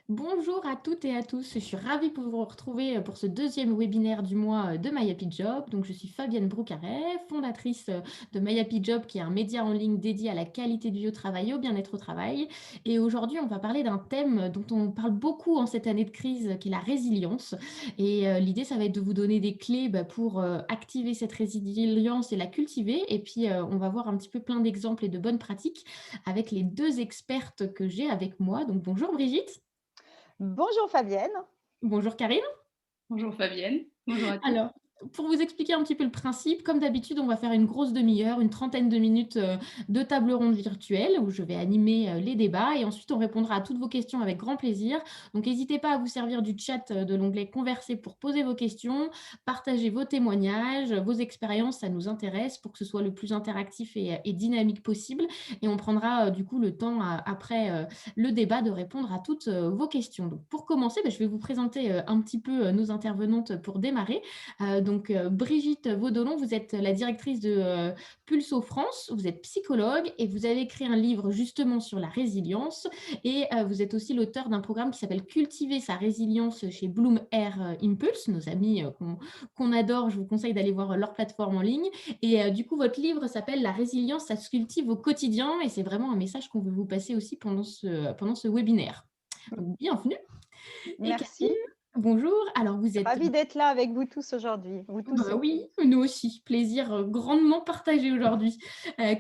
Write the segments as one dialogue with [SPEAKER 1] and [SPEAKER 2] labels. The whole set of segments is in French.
[SPEAKER 1] Bonjour à toutes et à tous, je suis ravie de vous retrouver pour ce deuxième webinaire du mois de My Happy Job. Donc, je suis Fabienne Broucaret, fondatrice de My Happy Job, qui est un média en ligne dédié à la qualité de vie au travail et au bien-être au travail. Et aujourd'hui, on va parler d'un thème dont on parle beaucoup en cette année de crise, qui est la résilience. Et l'idée, ça va être de vous donner des clés pour activer cette résilience et la cultiver. Et puis, on va voir un petit peu plein d'exemples et de bonnes pratiques avec les deux expertes que j'ai avec moi. Donc, bonjour Brigitte.
[SPEAKER 2] Bonjour Fabienne.
[SPEAKER 1] Bonjour Karine.
[SPEAKER 3] Bonjour Fabienne, bonjour à tous.
[SPEAKER 1] Alors, pour vous expliquer un petit peu le principe, comme d'habitude, on va faire une grosse demi-heure, une trentaine de minutes de table ronde virtuelle où je vais animer les débats et ensuite on répondra à toutes vos questions avec grand plaisir. Donc, n'hésitez pas à vous servir du chat de l'onglet Converser pour poser vos questions, partager vos témoignages, vos expériences, ça nous intéresse pour que ce soit le plus interactif et dynamique possible. Et on prendra du coup le temps après le débat de répondre à toutes vos questions. Donc, pour commencer, je vais vous présenter un petit peu nos intervenantes pour démarrer. Brigitte Vaudolon, vous êtes la directrice de Pulso France, vous êtes psychologue et vous avez écrit un livre justement sur la résilience et vous êtes aussi l'auteur d'un programme qui s'appelle Cultiver sa résilience chez Bloom Air Impulse, nos amis qu'on adore, je vous conseille d'aller voir leur plateforme en ligne. Et du coup, votre livre s'appelle La résilience, ça se cultive au quotidien et c'est vraiment un message qu'on veut vous passer aussi pendant ce webinaire. Donc, bienvenue. Et Cathy,
[SPEAKER 2] Merci.
[SPEAKER 1] bonjour. Alors, vous êtes
[SPEAKER 2] Ravie d'être là avec vous tous aujourd'hui, vous tous.
[SPEAKER 1] bah oui, nous aussi. Plaisir grandement partagé aujourd'hui.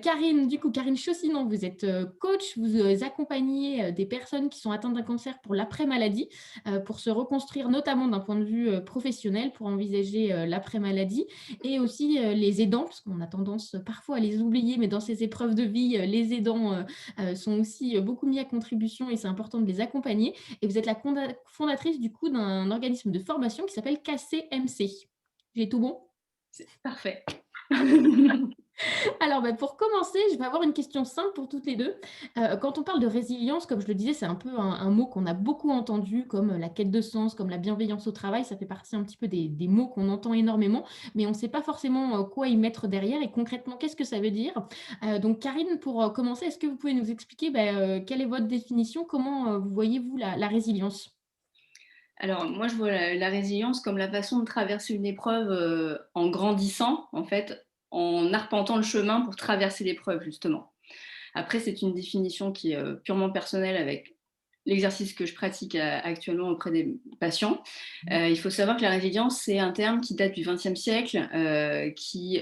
[SPEAKER 1] Karine, du coup, Karine Chaussinon, vous êtes coach, vous accompagnez des personnes qui sont atteintes d'un cancer pour l'après-maladie, pour se reconstruire notamment d'un point de vue professionnel, pour envisager l'après-maladie, et aussi les aidants, parce qu'on a tendance parfois à les oublier, mais dans ces épreuves de vie, les aidants sont aussi beaucoup mis à contribution et c'est important de les accompagner. Et vous êtes la fondatrice du coup d'un organisme de formation qui s'appelle KCMC. J'ai tout bon?
[SPEAKER 3] C'est parfait.
[SPEAKER 1] Alors, pour commencer, je vais avoir une question simple pour toutes les deux. Quand on parle de résilience, comme je le disais, c'est un peu un mot qu'on a beaucoup entendu, comme la quête de sens, comme la bienveillance au travail. Ça fait partie un petit peu des mots qu'on entend énormément, mais on ne sait pas forcément quoi y mettre derrière et concrètement, qu'est-ce que ça veut dire. Donc, Karine, pour commencer, est-ce que vous pouvez nous expliquer quelle est votre définition? Comment vous voyez-vous la résilience?
[SPEAKER 3] Alors moi je vois la résilience comme la façon de traverser une épreuve en grandissant, en fait, en arpentant le chemin pour traverser l'épreuve justement. Après, c'est une définition qui est purement personnelle avec l'exercice que je pratique actuellement auprès des patients. Il faut savoir que la résilience, c'est un terme qui date du XXe siècle, qui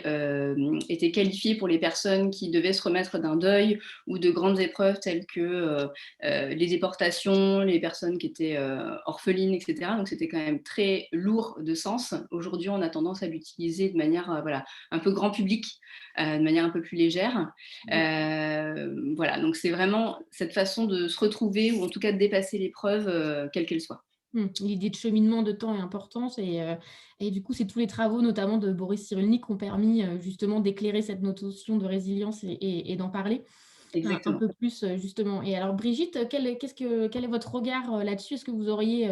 [SPEAKER 3] était qualifié pour les personnes qui devaient se remettre d'un deuil ou de grandes épreuves telles que les déportations, les personnes qui étaient orphelines, etc. Donc c'était quand même très lourd de sens. Aujourd'hui, on a tendance à l'utiliser de manière voilà, un peu grand public, de manière un peu plus légère. Voilà, donc c'est vraiment cette façon de se retrouver ou en tout cas de dépasser l'épreuve, quelle qu'elle soit.
[SPEAKER 1] L'idée de cheminement de temps est importante et du coup, c'est tous les travaux, notamment de Boris Cyrulnik, qui ont permis justement d'éclairer cette notion de résilience et d'en parler un
[SPEAKER 3] Exactement.
[SPEAKER 1] peu plus justement. Et alors, Brigitte, quel est votre regard là-dessus? Est-ce que vous auriez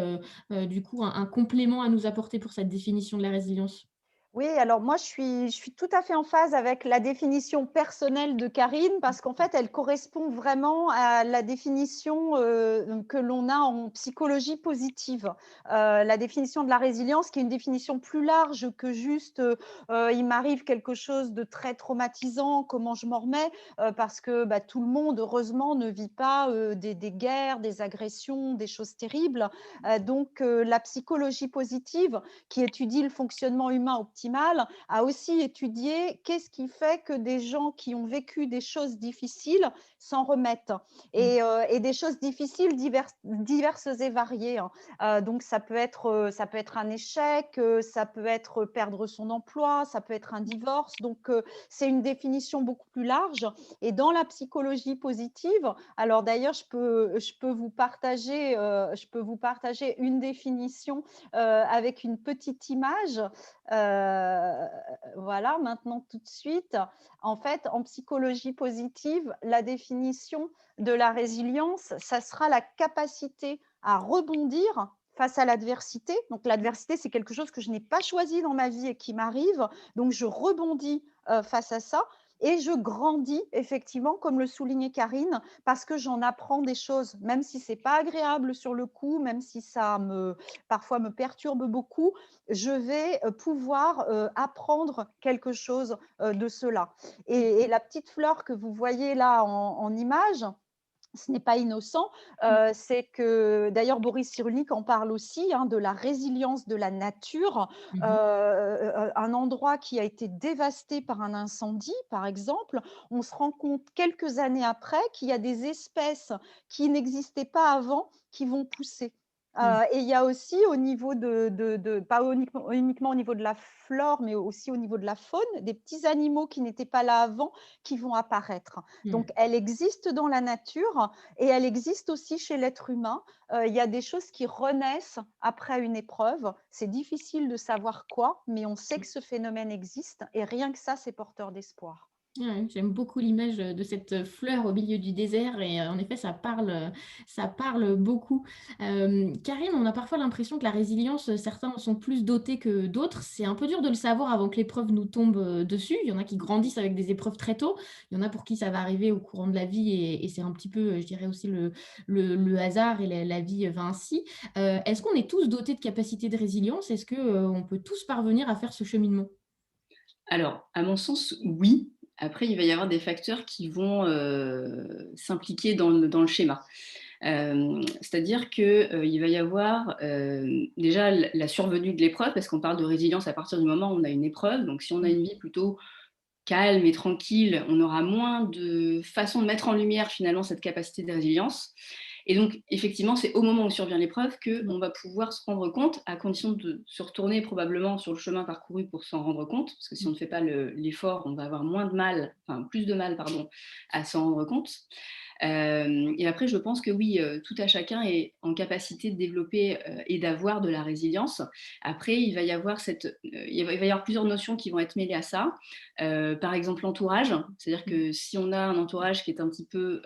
[SPEAKER 1] du coup un complément à nous apporter pour cette définition de la résilience?
[SPEAKER 2] Oui, alors moi, je suis tout à fait en phase avec la définition personnelle de Karine parce qu'en fait, elle correspond vraiment à la définition que l'on a en psychologie positive. La définition de la résilience, qui est une définition plus large que juste il m'arrive quelque chose de très traumatisant, comment je m'en remets, parce que tout le monde, heureusement, ne vit pas des guerres, des agressions, des choses terribles. Donc, la psychologie positive, qui étudie le fonctionnement humain optimal, a aussi étudié qu'est-ce qui fait que des gens qui ont vécu des choses difficiles s'en remettent et des choses difficiles diverses et variées, hein. Donc ça peut être un échec, ça peut être perdre son emploi, ça peut être un divorce. Donc c'est une définition beaucoup plus large. Et dans la psychologie positive, alors d'ailleurs je peux vous partager une définition avec une petite image. Voilà, maintenant tout de suite. En fait, en psychologie positive, la définition de la résilience, ça sera la capacité à rebondir face à l'adversité. Donc l'adversité, c'est quelque chose que je n'ai pas choisi dans ma vie et qui m'arrive. Donc je rebondis face à ça. et je grandis effectivement, comme le soulignait Karine, parce que j'en apprends des choses, même si c'est pas agréable sur le coup, même si ça parfois me perturbe beaucoup, je vais pouvoir apprendre quelque chose de cela. Et la petite fleur que vous voyez là en image, ce n'est pas innocent, c'est que d'ailleurs Boris Cyrulnik en parle aussi, hein, de la résilience de la nature.
[SPEAKER 1] Mmh.
[SPEAKER 2] Un endroit qui a été dévasté par un incendie, par exemple, on se rend compte quelques années après qu'il y a des espèces qui n'existaient pas avant qui vont pousser.
[SPEAKER 1] Mmh.
[SPEAKER 2] Et il y a aussi au niveau pas uniquement au niveau de la flore, mais aussi au niveau de la faune, des petits animaux qui n'étaient pas là avant qui vont apparaître.
[SPEAKER 1] Mmh.
[SPEAKER 2] Donc, elle existe dans la nature et elle existe aussi chez l'être humain. Il y a des choses qui renaissent après une épreuve. C'est difficile de savoir quoi, mais on sait que ce phénomène existe et rien que ça, c'est porteur d'espoir.
[SPEAKER 1] Ouais, j'aime beaucoup l'image, de cette fleur au milieu du désert et en effet, ça parle beaucoup. Karine, on a parfois l'impression que la résilience, certains en sont plus dotés que d'autres. C'est un peu dur de le savoir avant que l'épreuve nous tombe, dessus. Il y en a qui grandissent avec des épreuves très tôt. Il y en a pour qui ça va arriver au courant de la vie et c'est un petit peu, je dirais aussi le hasard et la vie va ainsi. Est-ce qu'on est tous dotés de capacités de résilience? Est-ce que, on peut tous parvenir à faire ce cheminement?
[SPEAKER 3] Alors, à mon sens, oui. Après, il va y avoir des facteurs qui vont s'impliquer dans le schéma. C'est-à-dire qu'il va y avoir déjà la survenue de l'épreuve, parce qu'on parle de résilience à partir du moment où on a une épreuve. Donc, si on a
[SPEAKER 1] Mmh.
[SPEAKER 3] une vie plutôt calme et tranquille, on aura moins de façons de mettre en lumière finalement cette capacité de résilience. Et donc, effectivement, c'est au moment où survient l'épreuve
[SPEAKER 1] Mmh.
[SPEAKER 3] qu'on va pouvoir se rendre compte, à condition de se retourner probablement sur le chemin parcouru pour s'en rendre compte, parce que si on ne fait pas l'effort, on va avoir moins de mal, enfin plus de mal, pardon, à s'en rendre compte. Et après, je pense que oui, tout à chacun est en capacité de développer et d'avoir de la résilience. Après, il va y avoir il va y avoir plusieurs notions qui vont être mêlées à ça. Par exemple, l'entourage, c'est-à-dire
[SPEAKER 1] Mmh.
[SPEAKER 3] que si on a un entourage qui est un petit peu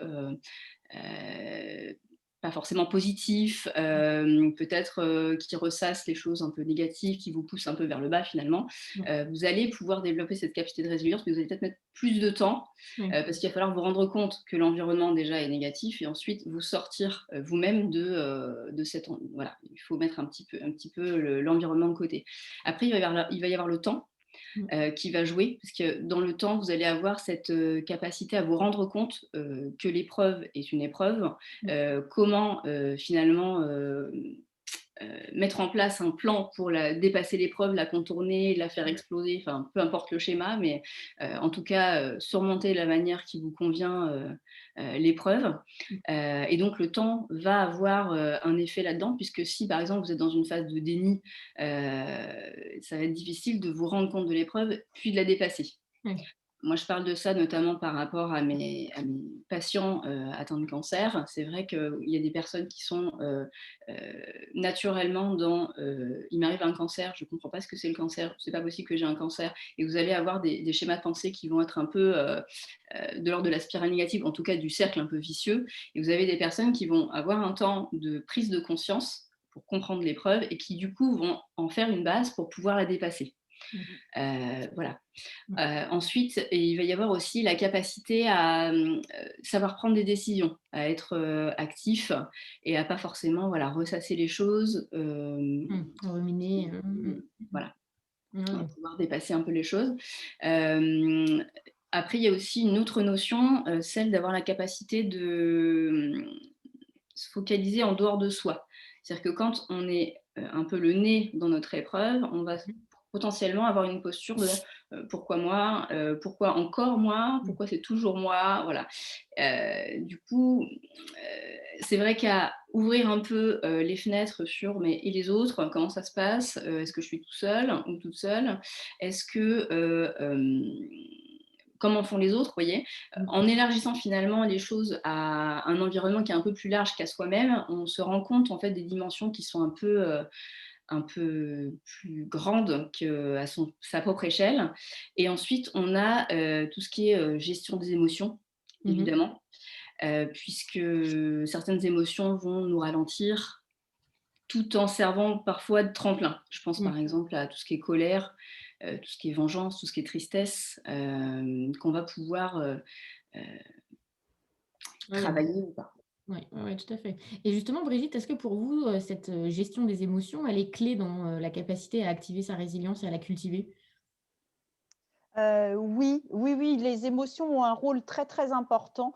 [SPEAKER 3] pas forcément positif, peut-être qui ressasse les choses un peu négatives, qui vous pousse un peu vers le bas finalement,
[SPEAKER 1] Mmh.
[SPEAKER 3] vous allez pouvoir développer cette capacité de résilience, mais vous allez peut-être mettre plus de temps,
[SPEAKER 1] Ouais.
[SPEAKER 3] parce qu'il va falloir vous rendre compte que l'environnement déjà est négatif et ensuite vous sortir vous-même de cette... Voilà, il faut mettre un petit peu l'environnement de côté. Après, il va y avoir le temps
[SPEAKER 1] Mmh.
[SPEAKER 3] qui va jouer, parce que dans le temps, vous allez avoir cette capacité à vous rendre compte que l'épreuve est une épreuve,
[SPEAKER 1] Mmh.
[SPEAKER 3] comment finalement mettre en place un plan pour dépasser l'épreuve, la contourner, la faire exploser, enfin peu importe le schéma, mais en tout cas surmonter de la manière qui vous convient l'épreuve.
[SPEAKER 1] Mmh.
[SPEAKER 3] Et donc le temps va avoir un effet là-dedans, puisque si par exemple vous êtes dans une phase de déni, ça va être difficile de vous rendre compte de l'épreuve puis de la dépasser.
[SPEAKER 1] Ouais.
[SPEAKER 3] Moi, je parle de ça notamment par rapport à mes patients atteints de cancer. C'est vrai qu'il y a des personnes qui sont naturellement il m'arrive un cancer, je ne comprends pas ce que c'est le cancer, c'est pas possible que j'ai un cancer. Et vous allez avoir des schémas de pensée qui vont être un peu de l'ordre de la spirale négative, en tout cas du cercle un peu vicieux. Et vous avez des personnes qui vont avoir un temps de prise de conscience pour comprendre l'épreuve et qui du coup vont en faire une base pour pouvoir la dépasser.
[SPEAKER 1] Mmh.
[SPEAKER 3] Voilà.
[SPEAKER 1] Mmh.
[SPEAKER 3] Ensuite, il va y avoir aussi la capacité à savoir prendre des décisions, à être actif et à pas forcément voilà, ressasser les choses.
[SPEAKER 1] Mmh. Ruminer,
[SPEAKER 3] Voilà, à
[SPEAKER 1] ouais.
[SPEAKER 3] pouvoir dépasser un peu les choses. Euh, Après, il y a aussi une autre notion, celle d'avoir la capacité de se focaliser en dehors de soi. C'est-à-dire que quand on est un peu le nez dans notre épreuve, on va
[SPEAKER 1] Mmh.
[SPEAKER 3] potentiellement avoir une posture de pourquoi moi, pourquoi encore moi,
[SPEAKER 1] Mmh.
[SPEAKER 3] pourquoi c'est toujours moi, voilà. Du coup, c'est vrai qu'à ouvrir un peu les fenêtres sur mais et les autres, comment ça se passe, est-ce que je suis tout seul ou toute seule, est-ce que comment font les autres, vous voyez.
[SPEAKER 1] Mmh.
[SPEAKER 3] En élargissant finalement les choses à un environnement qui est un peu plus large qu'à soi-même, on se rend compte en fait des dimensions qui sont un peu plus grandes qu'à sa propre échelle. Et ensuite, on a tout ce qui est gestion des émotions,
[SPEAKER 1] Mmh mh.
[SPEAKER 3] évidemment, puisque certaines émotions vont nous ralentir tout en servant parfois de tremplin. Je pense
[SPEAKER 1] Mmh.
[SPEAKER 3] par exemple à tout ce qui est colère. tout ce qui est vengeance, tout ce qui est tristesse, qu'on va pouvoir euh,
[SPEAKER 1] Ouais,
[SPEAKER 3] travailler ou pas.
[SPEAKER 1] ouais, ouais, ouais, tout à fait. Et justement, Brigitte, est-ce que pour vous, cette gestion des émotions, elle est clé dans la capacité à activer sa résilience et à la cultiver?
[SPEAKER 2] Oui, oui, oui, les émotions ont un rôle très, très important,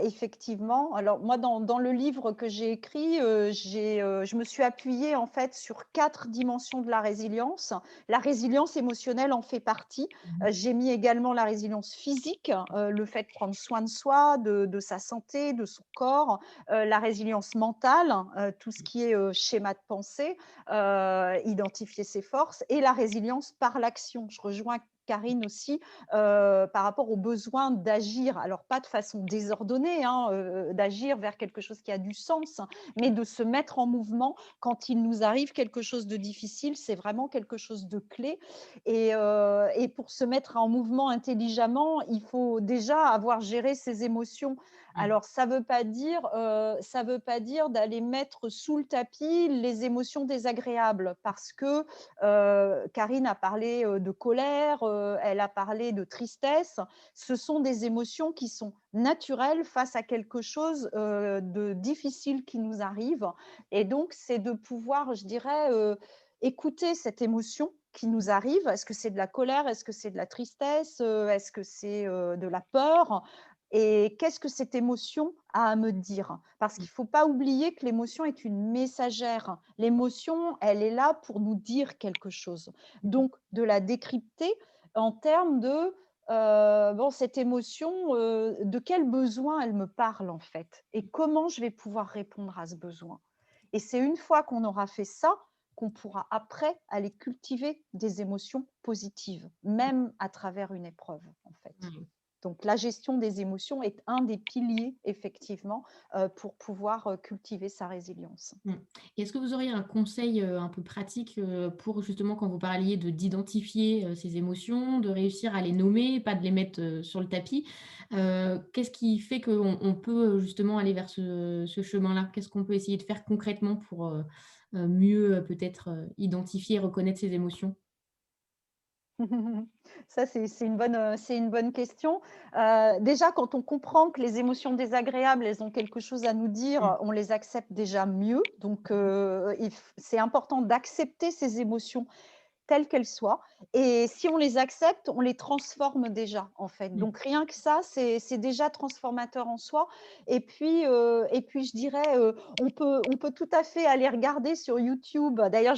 [SPEAKER 2] effectivement. Alors moi, dans le livre que j'ai écrit, je me suis appuyée en fait sur 4 dimensions de la résilience. La résilience émotionnelle en fait partie.
[SPEAKER 1] Mmh.
[SPEAKER 2] J'ai mis également la résilience physique, le fait de prendre soin de soi, de sa santé, de son corps, la résilience mentale, tout ce qui est, schéma de pensée, identifier ses forces et la résilience par l'action. Je rejoins Karine aussi, par rapport au besoin d'agir, alors pas de façon désordonnée, hein, d'agir vers quelque chose qui a du sens, mais de se mettre en mouvement quand il nous arrive quelque chose de difficile, c'est vraiment quelque chose de clé. Et pour se mettre en mouvement intelligemment, il faut déjà avoir géré ses émotions.
[SPEAKER 1] Mmh.
[SPEAKER 2] Alors ça veut pas dire d'aller mettre sous le tapis les émotions désagréables, parce que Karine a parlé de colère, elle a parlé de tristesse. Ce sont des émotions qui sont naturelles face à quelque chose de difficile qui nous arrive. Et donc, c'est de pouvoir, je dirais, écouter cette émotion qui nous arrive. Est-ce que c'est de la colère? Est-ce que c'est de la tristesse? Est-ce que c'est de la peur? Et qu'est-ce que cette émotion a à me dire? Parce qu'il ne faut pas oublier que l'émotion est une messagère. L'émotion, elle est là pour nous dire quelque chose. Donc, de la décrypter en termes de, bon, cette émotion, de quel besoin elle me parle en fait? Et comment je vais pouvoir répondre à ce besoin? Et c'est une fois qu'on aura fait ça, qu'on pourra après aller cultiver des émotions positives, même à travers une épreuve en fait.
[SPEAKER 1] Mmh.
[SPEAKER 2] Donc, la gestion des émotions est un des piliers, effectivement, pour pouvoir cultiver sa résilience.
[SPEAKER 1] Mmh. Et est-ce que vous auriez un conseil, un peu pratique, pour justement quand vous parliez d'identifier, ces émotions, de réussir à les nommer, pas de les mettre, sur le tapis? Qu'est-ce qui fait qu'on peut, justement aller vers ce chemin-là? Qu'est-ce qu'on peut essayer de faire concrètement pour, mieux, peut-être, identifier et reconnaître ses émotions?
[SPEAKER 2] Ça, c'est une bonne question. Déjà, quand on comprend que les émotions désagréables, elles ont quelque chose à nous
[SPEAKER 1] Mmh.
[SPEAKER 2] dire, on les accepte déjà mieux. Donc, c'est important d'accepter ces émotions telles qu'elles soient. Et si on les accepte, on les transforme déjà, en fait.
[SPEAKER 1] Mmh.
[SPEAKER 2] Donc rien que ça, c'est déjà transformateur en soi. Et puis je dirais, on peut tout à fait aller regarder sur YouTube. D'ailleurs,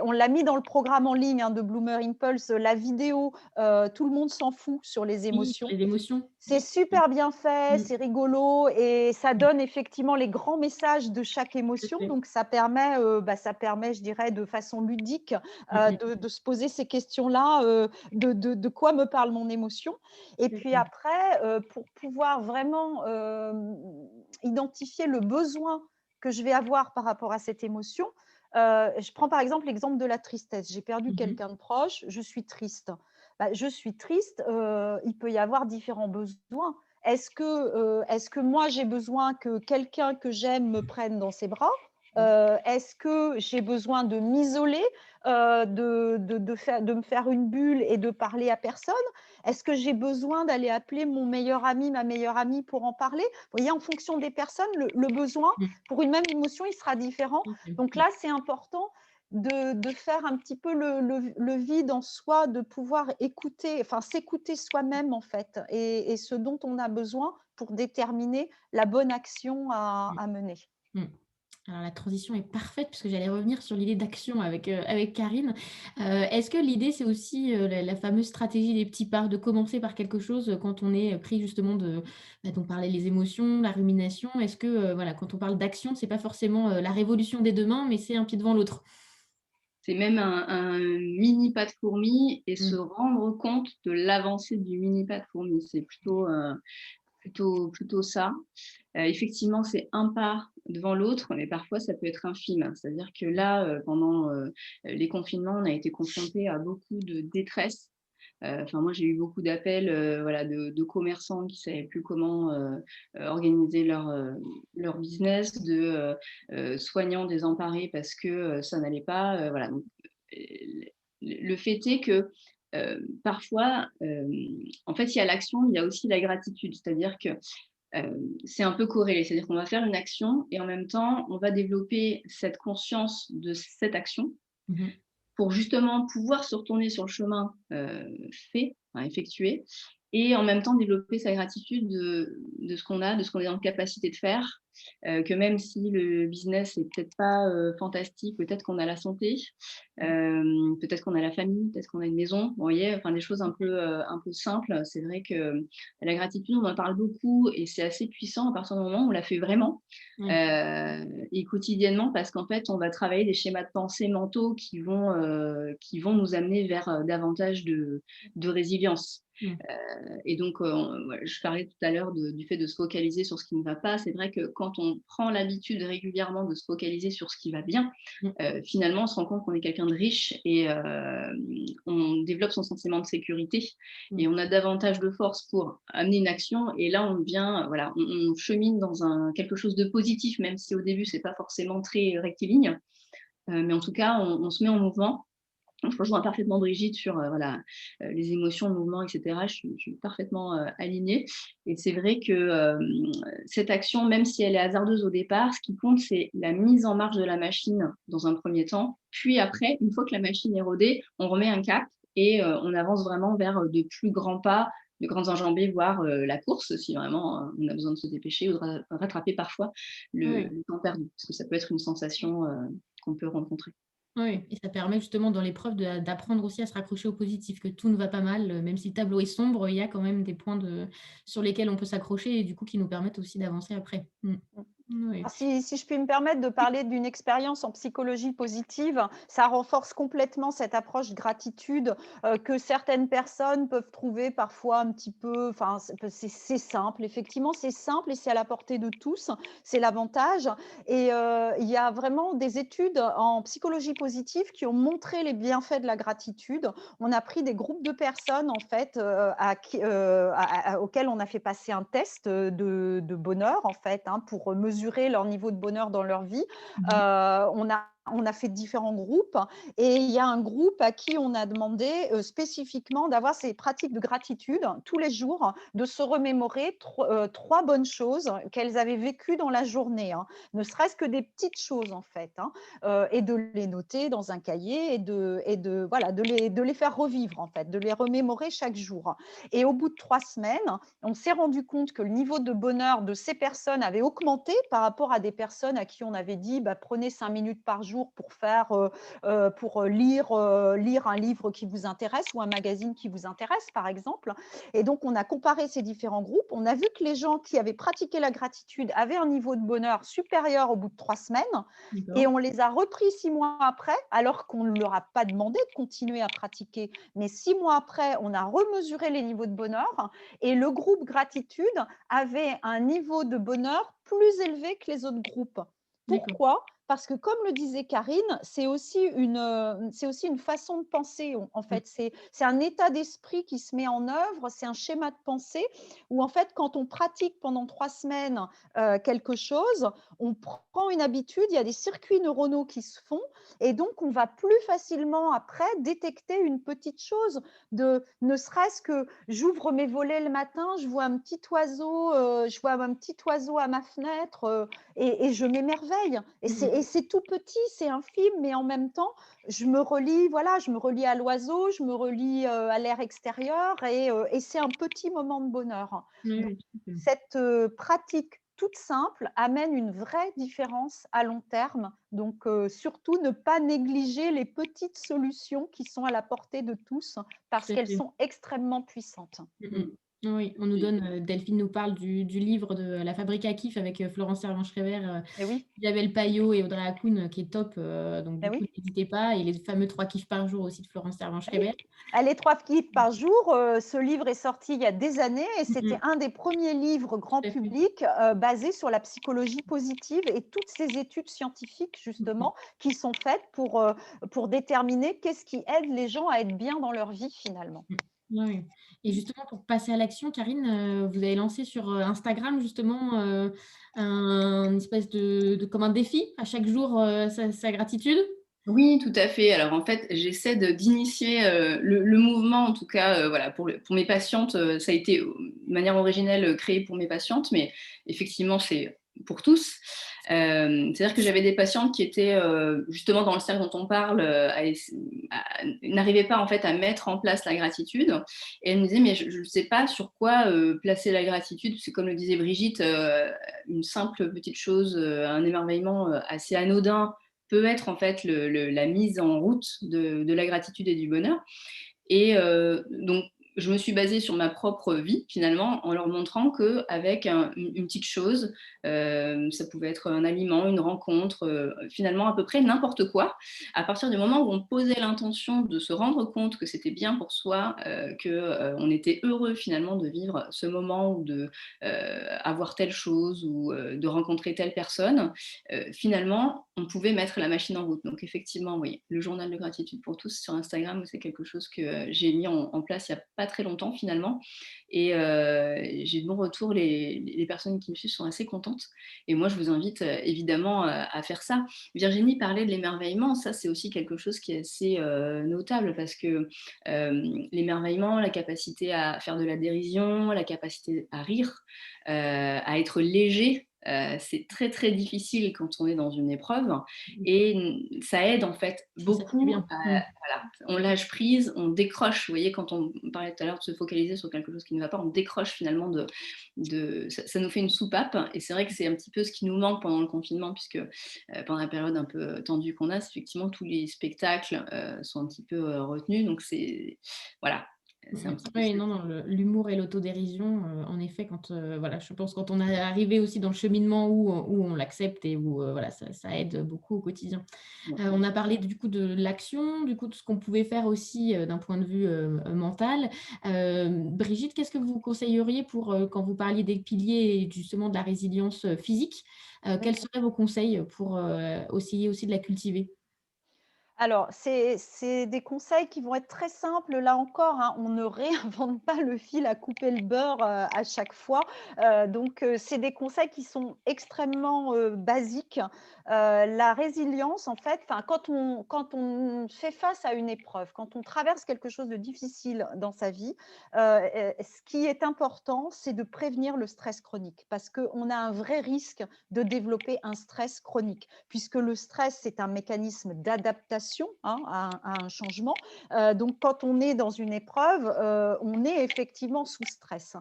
[SPEAKER 2] on l'a mis dans le programme en ligne hein, de Bloomer Impulse, la vidéo Tout le monde s'en fout sur les
[SPEAKER 1] Oui, sur
[SPEAKER 2] émotions.
[SPEAKER 1] les émotions.
[SPEAKER 2] C'est super bien fait,
[SPEAKER 1] Mmh.
[SPEAKER 2] c'est rigolo et ça
[SPEAKER 1] Mmh.
[SPEAKER 2] donne effectivement les grands messages de chaque
[SPEAKER 1] Tout à
[SPEAKER 2] émotion.
[SPEAKER 1] fait.
[SPEAKER 2] Donc ça permet, je dirais, de façon ludique,
[SPEAKER 1] Mmh mh.
[SPEAKER 2] de se poser ces questions-là, de quoi me parle mon émotion? Et
[SPEAKER 1] Tout à
[SPEAKER 2] puis
[SPEAKER 1] fait.
[SPEAKER 2] après, pour pouvoir vraiment, identifier le besoin que je vais avoir par rapport à cette émotion, je prends par exemple l'exemple de la tristesse. J'ai perdu
[SPEAKER 1] Mmh mh.
[SPEAKER 2] quelqu'un de proche, je suis triste. Bah, je suis triste, il peut y avoir différents besoins. Est-ce que moi j'ai besoin que quelqu'un que j'aime me prenne dans ses bras?
[SPEAKER 1] Mmh.
[SPEAKER 2] Est-ce que j'ai besoin de m'isoler, de me faire une bulle et de parler à personne? Est-ce que j'ai besoin d'aller appeler mon meilleur ami, ma meilleure amie pour en parler? Vous voyez, en fonction des personnes, le besoin
[SPEAKER 1] Mmh.
[SPEAKER 2] pour une même émotion, il sera différent.
[SPEAKER 1] OK.
[SPEAKER 2] Donc
[SPEAKER 1] Mmh.
[SPEAKER 2] là, c'est important de faire un petit peu le vide en soi, de pouvoir écouter, enfin s'écouter soi-même en fait, et ce dont on a besoin pour déterminer la bonne action
[SPEAKER 1] Mmh.
[SPEAKER 2] à mener.
[SPEAKER 1] Mmh. Alors la transition est parfaite puisque j'allais revenir sur l'idée d'action avec Karine. Est-ce que l'idée c'est aussi, la fameuse stratégie des petits pas, de commencer par quelque chose, quand on est, pris justement dont parlait les émotions, la rumination? Est-ce que, voilà, quand on parle d'action, c'est pas forcément, la révolution des 2 mains, mais c'est un pied devant l'autre?
[SPEAKER 3] C'est même un mini pas de fourmi et se
[SPEAKER 1] Mmh.
[SPEAKER 3] rendre compte de l'avancée du mini pas de fourmi. C'est plutôt ça. Effectivement, c'est un pas devant l'autre, mais parfois ça peut être infime. C'est-à-dire que là, pendant les confinements, on a été confrontés à beaucoup de détresse. Enfin, moi, j'ai eu beaucoup d'appels voilà, de commerçants qui ne savaient plus comment organiser leur business, de soignants désemparés parce que ça n'allait pas. Voilà. Donc, le fait est que parfois, en fait, il y a l'action, il y a aussi la gratitude. C'est-à-dire que c'est un peu corrélé. C'est-à-dire qu'on va faire une action et en même temps, on va développer cette conscience de cette action
[SPEAKER 1] Mmh.
[SPEAKER 3] pour justement pouvoir se retourner sur le chemin fait, enfin, effectué, et en même temps développer sa gratitude de ce qu'on a, de ce qu'on est en capacité de faire, que même si le business est peut-être pas fantastique, peut-être qu'on a la santé, peut-être qu'on a la famille, peut-être qu'on a une maison, vous voyez, enfin des choses un peu simples. C'est vrai que la gratitude, on en parle beaucoup et c'est assez puissant à partir du moment où on la fait vraiment
[SPEAKER 1] Ouais.
[SPEAKER 3] et quotidiennement, parce qu'en fait, on va travailler des schémas de pensée mentaux qui vont nous amener vers davantage de résilience.
[SPEAKER 1] Mmh.
[SPEAKER 3] Et donc, ouais, je parlais tout à l'heure du fait de se focaliser sur ce qui ne va pas. C'est vrai que quand on prend l'habitude régulièrement de se focaliser sur ce qui va bien,
[SPEAKER 1] Mmh.
[SPEAKER 3] finalement, on se rend compte qu'on est quelqu'un de riche et on développe son sentiment de sécurité
[SPEAKER 1] Mmh.
[SPEAKER 3] et on a davantage de force pour amener une action. Et là, on devient, voilà, on chemine dans quelque chose de positif, même si au début, c'est pas forcément très rectiligne. Mais en tout cas, on se met en mouvement. Je rejoins parfaitement Brigitte sur voilà, les émotions, le mouvement, etc. Je suis parfaitement alignée. Et c'est vrai que cette action, même si elle est hasardeuse au départ, ce qui compte, c'est la mise en marche de la machine dans un premier temps. Puis après, une fois que la machine est rodée, on remet un cap et on avance vraiment vers de plus grands pas, de grandes enjambées, voire la course, si vraiment on a besoin de se dépêcher ou de rattraper parfois
[SPEAKER 1] Ouais.
[SPEAKER 3] le temps perdu. Parce que ça peut être une sensation qu'on peut rencontrer.
[SPEAKER 1] Oui, et ça permet justement dans l'épreuve d'apprendre aussi à se raccrocher au positif, que tout ne va pas mal, même si le tableau est sombre, il y a quand même des points sur lesquels on peut s'accrocher et du coup qui nous permettent aussi d'avancer après. Mmh. Oui.
[SPEAKER 2] Alors, si je puis me permettre de parler d'une expérience en psychologie positive, ça renforce complètement cette approche de gratitude que certaines personnes peuvent trouver parfois un petit peu, enfin, c'est simple, effectivement, c'est simple et c'est à la portée de tous, c'est l'avantage. Et il y a vraiment des études en psychologie positive qui ont montré les bienfaits de la gratitude. On a pris des groupes de personnes, en fait, auxquelles on a fait passer un test de bonheur, en fait, hein, pour mesurer leur niveau de bonheur dans leur vie.
[SPEAKER 1] Mmh.
[SPEAKER 2] On a fait différents groupes et il y a un groupe à qui on a demandé spécifiquement d'avoir ces pratiques de gratitude tous les jours, de se remémorer trois bonnes choses qu'elles avaient vécues dans la journée, hein, ne serait-ce que des petites choses en fait, hein, et de les noter dans un cahier voilà, de les faire revivre en fait, de les remémorer chaque jour. Et au bout de 3 semaines, on s'est rendu compte que le niveau de bonheur de ces personnes avait augmenté par rapport à des personnes à qui on avait dit bah, prenez 5 minutes par jour pour lire un livre qui vous intéresse ou un magazine qui vous intéresse, par exemple. Et donc, on a comparé ces différents groupes. On a vu que les gens qui avaient pratiqué la gratitude avaient un niveau de bonheur supérieur au bout de 3 semaines. Et
[SPEAKER 1] D'accord.
[SPEAKER 2] on les a repris 6 mois après, alors qu'on ne leur a pas demandé de continuer à pratiquer. Mais 6 mois après, on a remesuré les niveaux de bonheur et le groupe gratitude avait un niveau de bonheur plus élevé que les autres groupes.
[SPEAKER 1] D'accord.
[SPEAKER 2] Pourquoi? Parce que comme le disait Karine, c'est aussi une façon de penser. En
[SPEAKER 1] Mmh.
[SPEAKER 2] fait, c'est un état d'esprit qui se met en œuvre, c'est un schéma de pensée où en fait, quand on pratique pendant 3 semaines quelque chose, on prend une habitude, il y a des circuits neuronaux qui se font et donc on va plus facilement après détecter une petite chose ne serait-ce que j'ouvre mes volets le matin, je vois un petit oiseau, à ma fenêtre et je m'émerveille. Et
[SPEAKER 1] Mmh mh.
[SPEAKER 2] c'est tout petit, c'est infime, mais en même temps, voilà, je me relie à l'oiseau, je me relie à l'air extérieur et c'est un petit moment de bonheur.
[SPEAKER 1] Oui,
[SPEAKER 2] Donc,
[SPEAKER 1] oui, tout à fait.
[SPEAKER 2] cette pratique toute simple amène une vraie différence à long terme. Donc, surtout ne pas négliger les petites solutions qui sont à la portée de tous parce
[SPEAKER 1] Tout à
[SPEAKER 2] qu'elles
[SPEAKER 1] fait.
[SPEAKER 2] sont extrêmement puissantes.
[SPEAKER 1] Mmh mh. Oui, on nous donne, Delphine nous parle du livre de La Fabrique à kiff avec, Florence Servan-Schreiber,
[SPEAKER 2] Eh oui,
[SPEAKER 1] Isabelle Paillot et Audrey Hakoun, qui est top, donc
[SPEAKER 2] eh
[SPEAKER 1] du coup,
[SPEAKER 2] oui.
[SPEAKER 1] n'hésitez pas et les fameux 3 kiffs par jour aussi de Florence
[SPEAKER 2] Oui,
[SPEAKER 1] Servan-Schreiber.
[SPEAKER 2] les 3 kiffs par jour, ce livre est sorti il y a des années et
[SPEAKER 1] Mmh
[SPEAKER 2] c'était
[SPEAKER 1] mh.
[SPEAKER 2] un des premiers livres grand
[SPEAKER 1] Tout à fait.
[SPEAKER 2] public, basés sur la psychologie positive et toutes ces études scientifiques
[SPEAKER 1] Mmh mh.
[SPEAKER 2] justement qui sont faites pour déterminer qu'est-ce qui aide les gens à être bien dans leur vie finalement.
[SPEAKER 1] Mmh. Ouais, ouais, et justement pour passer à l'action, Karine, vous avez lancé sur, Instagram justement, un espèce de comme un défi à chaque jour, sa gratitude?
[SPEAKER 3] Oui, tout à fait. Alors en fait, j'essaie d'initier le mouvement, en tout cas, voilà, pour mes patientes, ça a été de manière originelle créé pour mes patientes, mais effectivement, c'est pour tous. C'est-à-dire que j'avais des patientes qui étaient justement dans le cercle dont on parle, n'arrivaient pas en fait à mettre en place la gratitude. Et elles me disaient, mais je ne sais pas sur quoi placer la gratitude. C'est comme le disait Brigitte, une simple petite chose, un émerveillement assez anodin peut être en fait la mise en route de la gratitude et du bonheur. Et donc, je me suis basée sur ma propre vie, finalement, en leur montrant qu'avec une petite chose, ça pouvait être un aliment, une rencontre, finalement à peu près n'importe quoi, à partir du moment où on posait l'intention de se rendre compte que c'était bien pour soi, qu'on était heureux finalement de vivre ce moment ou de avoir telle chose ou de rencontrer telle personne, finalement, on pouvait mettre la machine en route. Donc effectivement, oui, le journal de gratitude pour tous sur Instagram, c'est quelque chose que j'ai mis en place il n'y a pas très longtemps finalement. Et j'ai de bons retours, les personnes qui me suivent sont assez contentes. Et moi, je vous invite évidemment à faire ça. Virginie parlait de l'émerveillement, ça c'est aussi quelque chose qui est assez notable parce que l'émerveillement, la capacité à faire de la dérision, la capacité à rire, à être léger, c'est très très difficile quand on est dans une épreuve et ça aide en fait
[SPEAKER 1] Ça fait
[SPEAKER 3] beaucoup.
[SPEAKER 1] bien.
[SPEAKER 3] Voilà, on lâche prise, on décroche. Vous voyez, quand on parlait tout à l'heure de se focaliser sur quelque chose qui ne va pas, on décroche finalement ça nous fait une soupape. Et c'est vrai que c'est un petit peu ce qui nous manque pendant le confinement, puisque pendant la période un peu tendue qu'on a, effectivement, tous les spectacles sont un petit peu retenus. Donc c'est voilà, c'est un petit peu
[SPEAKER 1] Oui, non, non, l'humour et l'autodérision, en effet, quand, voilà, je pense quand on est arrivé aussi dans le cheminement où on l'accepte et où, voilà, ça aide beaucoup au quotidien. On a parlé du coup de l'action, du coup de ce qu'on pouvait faire aussi d'un point de vue mental. Brigitte, qu'est-ce que vous conseilleriez pour quand vous parliez des piliers et justement de la résilience physique, quels seraient vos conseils pour essayer aussi de la cultiver?
[SPEAKER 2] Alors, c'est des conseils qui vont être très simples, là encore, hein, on ne réinvente pas le fil à couper le beurre, à chaque fois. Donc, c'est des conseils qui sont extrêmement, basiques. La résilience, en fait, enfin, quand on fait face à une épreuve, quand on traverse quelque chose de difficile dans sa vie, ce qui est important, c'est de prévenir le stress chronique parce qu'on a un vrai risque de développer un stress chronique puisque le stress, c'est un mécanisme d'adaptation, hein, à un changement. Donc, quand on est dans une épreuve, on est effectivement sous stress.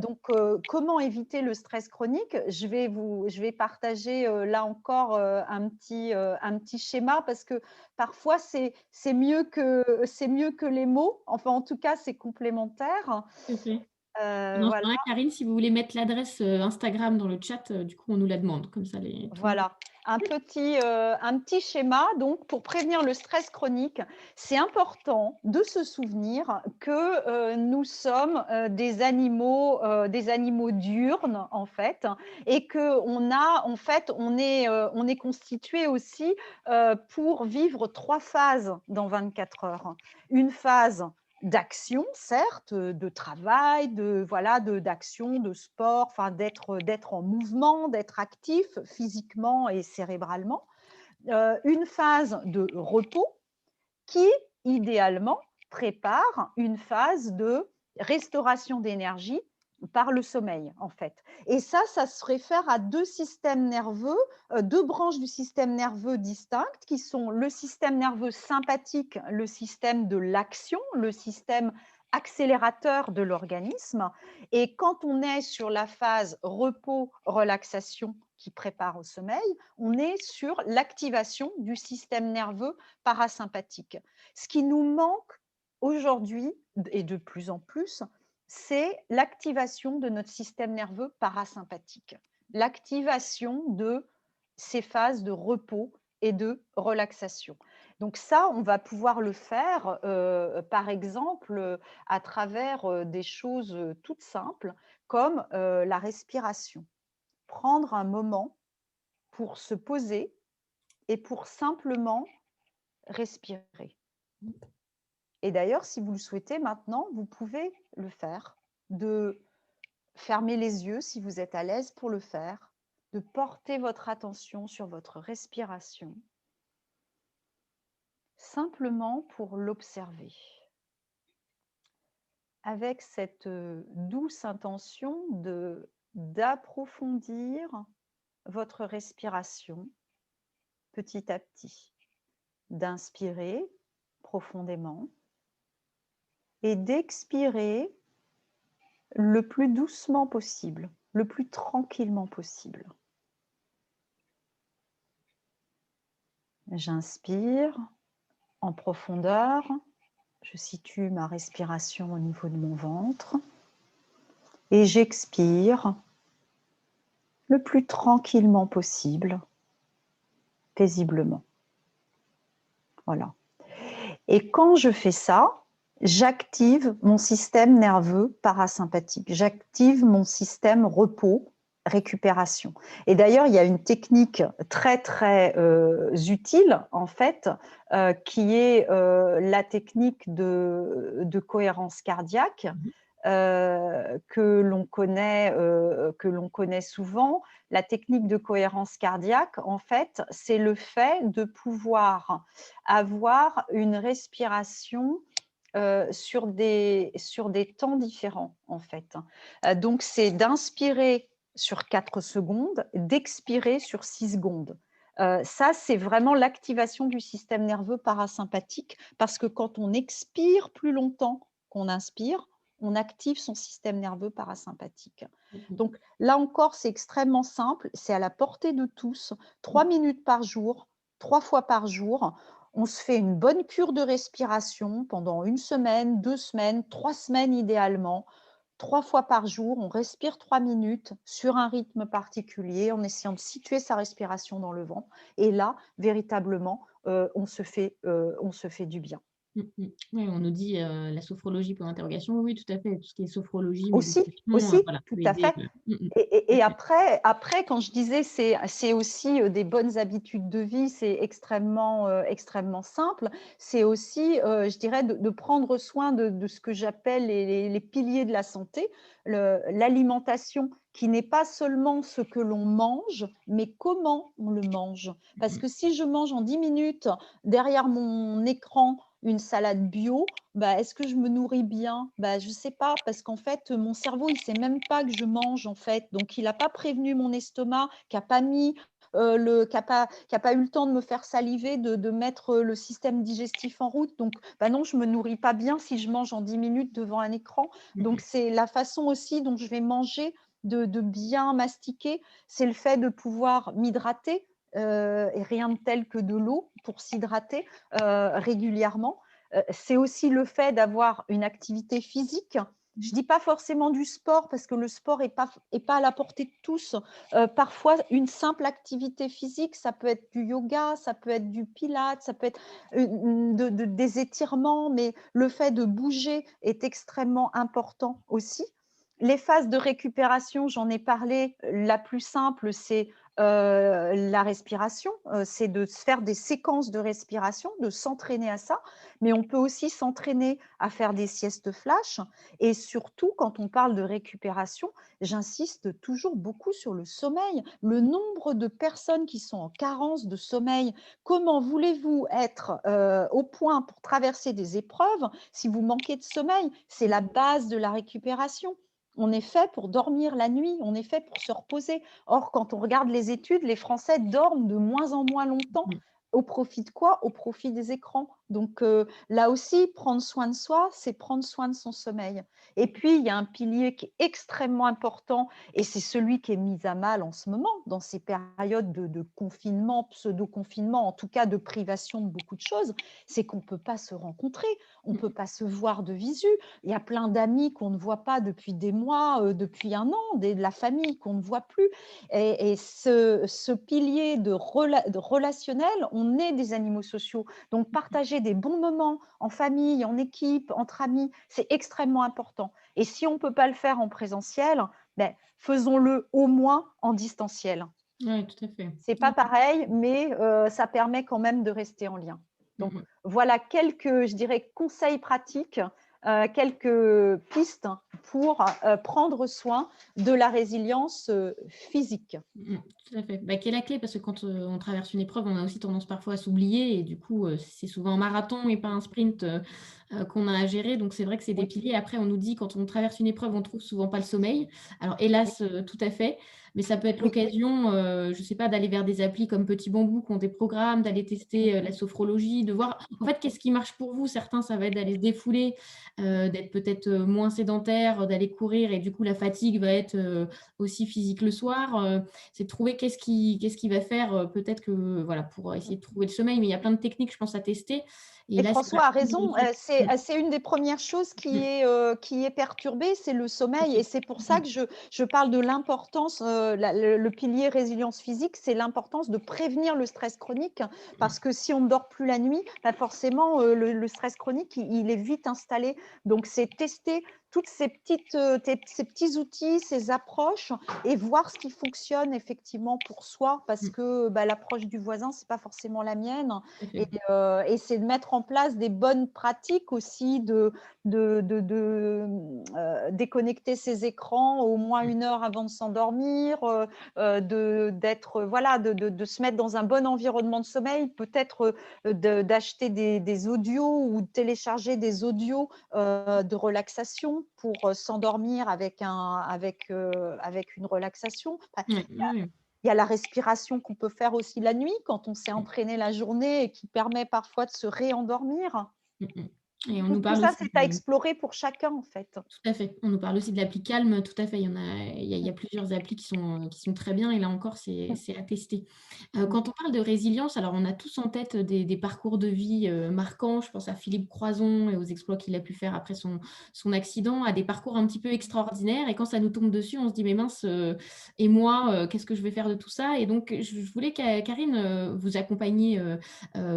[SPEAKER 2] Donc, comment éviter le stress chronique? Je vais partager là encore un petit schéma parce que parfois c'est mieux que les mots. Enfin, en tout cas, c'est complémentaire.
[SPEAKER 1] Tout à fait. Dans ce
[SPEAKER 2] Voilà.
[SPEAKER 1] temps-là, Karine, si vous voulez mettre l'adresse Instagram dans le chat, du coup, on nous la demande. Comme ça, tout le monde.
[SPEAKER 2] Voilà, un petit schéma donc pour prévenir le stress chronique. C'est important de se souvenir que, nous sommes, des animaux diurnes en fait et qu'on a en fait, on est constitué aussi, pour vivre 3 phases dans 24 heures. Une phase d'action, certes, de travail, d'action, de sport, enfin d'être en mouvement, d'être actif physiquement et cérébralement. Une phase de repos qui, idéalement, prépare une phase de restauration d'énergie par le sommeil, en fait. Et ça se réfère à 2 systèmes nerveux, 2 branches du système nerveux distinctes qui sont le système nerveux sympathique, le système de l'action, le système accélérateur de l'organisme. Et quand on est sur la phase repos-relaxation qui prépare au sommeil, on est sur l'activation du système nerveux parasympathique. Ce qui nous manque aujourd'hui et de plus en plus, c'est l'activation de notre système nerveux parasympathique, l'activation de ces phases de repos et de relaxation. Donc ça, on va pouvoir le faire, par exemple, à travers des choses toutes simples, comme la respiration. Prendre un moment pour se poser et pour simplement respirer. Et d'ailleurs, si vous le souhaitez maintenant, vous pouvez le faire, de fermer les yeux si vous êtes à l'aise pour le faire, de porter votre attention sur votre respiration simplement pour l'observer, avec cette douce intention d'approfondir votre respiration petit à petit, d'inspirer profondément et d'expirer le plus doucement possible, le plus tranquillement possible. J'inspire en profondeur, je situe ma respiration au niveau de mon ventre et j'expire le plus tranquillement possible, paisiblement. Voilà. Et quand je fais ça, j'active mon système nerveux parasympathique, j'active mon système repos, récupération. Et d'ailleurs, il y a une technique très utile en fait, qui est la technique de cohérence cardiaque, que l'on connaît souvent. La technique de cohérence cardiaque, en fait, c'est le fait de pouvoir avoir une respiration sur des temps différents, en fait. Donc, c'est d'inspirer sur 4 secondes, d'expirer sur 6 secondes. Ça, c'est vraiment l'activation du système nerveux parasympathique, parce que quand on expire plus longtemps qu'on inspire, on active son système nerveux parasympathique. Donc là encore, c'est extrêmement simple, c'est à la portée de tous, 3 minutes par jour, 3 fois par jour. On se fait une bonne cure de respiration pendant 1 semaine, 2 semaines, 3 semaines idéalement. 3 fois par jour, on respire 3 minutes sur un rythme particulier en essayant de situer sa respiration dans le ventre. Et là, véritablement, on se fait du bien.
[SPEAKER 1] Oui, on nous dit, la sophrologie, point d'interrogation. Oui, tout à fait, tout ce qui est sophrologie,
[SPEAKER 2] Aussi,
[SPEAKER 1] méditation, voilà,
[SPEAKER 2] tout
[SPEAKER 1] peut
[SPEAKER 2] à
[SPEAKER 1] aider,
[SPEAKER 2] fait.
[SPEAKER 1] tout
[SPEAKER 2] Et
[SPEAKER 1] à fait.
[SPEAKER 2] après, quand je disais, c'est aussi des bonnes habitudes de vie, c'est extrêmement simple. C'est aussi, je dirais, de prendre soin de ce que j'appelle les piliers de la santé. L'alimentation, qui n'est pas seulement ce que l'on mange, mais comment on le mange. Parce que si je mange en 10 minutes derrière mon écran une salade bio, bah, est-ce que je me nourris bien? Bah, je ne sais pas, parce qu'en fait, mon cerveau, il ne sait même pas que je mange, en fait. Donc, il n'a pas prévenu mon estomac, qui n'a pas mis qui a pas eu le temps de me faire saliver, de mettre le système digestif en route. Donc, bah non, je ne me nourris pas bien si je mange en 10 minutes devant un écran. Donc, c'est la façon aussi dont je vais manger, de bien mastiquer. C'est le fait de pouvoir m'hydrater, et rien de tel que de l'eau pour s'hydrater régulièrement. C'est aussi le fait d'avoir une activité physique. Je ne dis pas forcément du sport, parce que le sport n'est pas à la portée de tous. Parfois, une simple activité physique, ça peut être du yoga, ça peut être du pilates, ça peut être des étirements, mais le fait de bouger est extrêmement important aussi. Les phases de récupération, j'en ai parlé, la plus simple, c'est la respiration, c'est de se faire des séquences de respiration, de s'entraîner à ça, mais on peut aussi s'entraîner à faire des siestes flash. Et surtout, quand on parle de récupération, j'insiste toujours beaucoup sur le sommeil. Le nombre de personnes qui sont en carence de sommeil, comment voulez-vous être au point pour traverser des épreuves si vous manquez de sommeil? C'est la base de la récupération. On est fait pour dormir la nuit, on est fait pour se reposer. Or, quand on regarde les études, les Français dorment de moins en moins longtemps. Au profit de quoi? Au profit des écrans. Donc là aussi, prendre soin de soi, c'est prendre soin de son sommeil. Et puis, il y a un pilier qui est extrêmement important, et c'est celui qui est mis à mal en ce moment, dans ces périodes de confinement, pseudo-confinement, en tout cas de privation de beaucoup de choses, c'est qu'on ne peut pas se rencontrer, on ne peut pas se voir de visu. Il y a plein d'amis qu'on ne voit pas depuis des mois, depuis un an, de la famille qu'on ne voit plus. Et ce pilier de relationnel, on est des animaux sociaux. Donc, partager des bons moments en famille, en équipe, entre amis, c'est extrêmement important. Et si on ne peut pas le faire en présentiel, ben, faisons-le au moins en distanciel.
[SPEAKER 1] Oui, tout à fait.
[SPEAKER 2] Ce n'est pas pareil, mais ça permet quand même de rester en lien. Donc, voilà quelques, je dirais, conseils pratiques quelques pistes pour prendre soin de la résilience physique.
[SPEAKER 1] Tout à fait. Bah, qui est la clé parce que quand, on traverse une épreuve, on a aussi tendance parfois à s'oublier et du coup, c'est souvent un marathon et pas un sprint, qu'on a à gérer. Donc c'est vrai que c'est des
[SPEAKER 2] Oui,
[SPEAKER 1] piliers. Après, on nous dit quand on traverse une épreuve, on trouve souvent pas le sommeil. Alors
[SPEAKER 2] oui,
[SPEAKER 1] hélas, tout à fait, mais ça peut être
[SPEAKER 2] oui,
[SPEAKER 1] l'occasion, je sais pas, d'aller vers des applis comme Petit Bambou qui ont des programmes, d'aller tester, la sophrologie, de voir en fait qu'est-ce qui marche pour vous. Certains, ça va être d'aller se défouler, d'être peut-être, moins sédentaire, d'aller courir et du coup la fatigue va être, aussi physique le soir, c'est de trouver qu'est-ce qui va faire, peut-être que voilà, pour essayer de trouver le sommeil, mais il y a plein de techniques, je pense, à tester et
[SPEAKER 2] et
[SPEAKER 1] là, c'est
[SPEAKER 2] François a
[SPEAKER 1] parti
[SPEAKER 2] raison, c'est une des premières choses qui est perturbée, c'est le sommeil et c'est pour ça que je parle de l'importance, le pilier résilience physique, c'est l'importance de prévenir le stress chronique parce que si on ne dort plus la nuit, bah, forcément, le stress chronique, il est vite installé. Donc c'est tester toutes ces petits outils, ces approches et voir ce qui fonctionne effectivement pour soi parce que, bah, l'approche du voisin, c'est pas forcément la mienne.
[SPEAKER 1] Tout à fait.
[SPEAKER 2] Et c'est de mettre en place des bonnes pratiques aussi de déconnecter ses écrans au moins 1 heure avant de s'endormir, voilà, de se mettre dans un bon environnement de sommeil, peut-être d'acheter des audios ou de télécharger des audios de relaxation pour s'endormir avec une relaxation. Enfin,
[SPEAKER 1] Ouais, ouais, ouais.
[SPEAKER 2] il y a la respiration qu'on peut faire aussi la nuit quand on s'est entraîné la journée et qui permet parfois de se réendormir.
[SPEAKER 1] Mmh mh et on nous
[SPEAKER 2] Tout
[SPEAKER 1] parle
[SPEAKER 2] ça,
[SPEAKER 1] aussi
[SPEAKER 2] c'est à
[SPEAKER 1] de
[SPEAKER 2] explorer pour chacun, en fait.
[SPEAKER 1] tout à fait. On nous parle aussi de l'appli Calm, tout à fait. Il y a plusieurs applis qui sont très bien et là encore, c'est à tester.
[SPEAKER 2] Mmh.
[SPEAKER 1] Quand on parle de résilience, alors on a tous en tête des parcours de vie, marquants. Je pense à Philippe Croizon et aux exploits qu'il a pu faire après son accident, à des parcours un petit peu extraordinaires et quand ça nous tombe dessus, on se dit: «Mais mince, et moi, qu'est-ce que je vais faire de tout ça?» et donc je voulais Karine, vous accompagnez,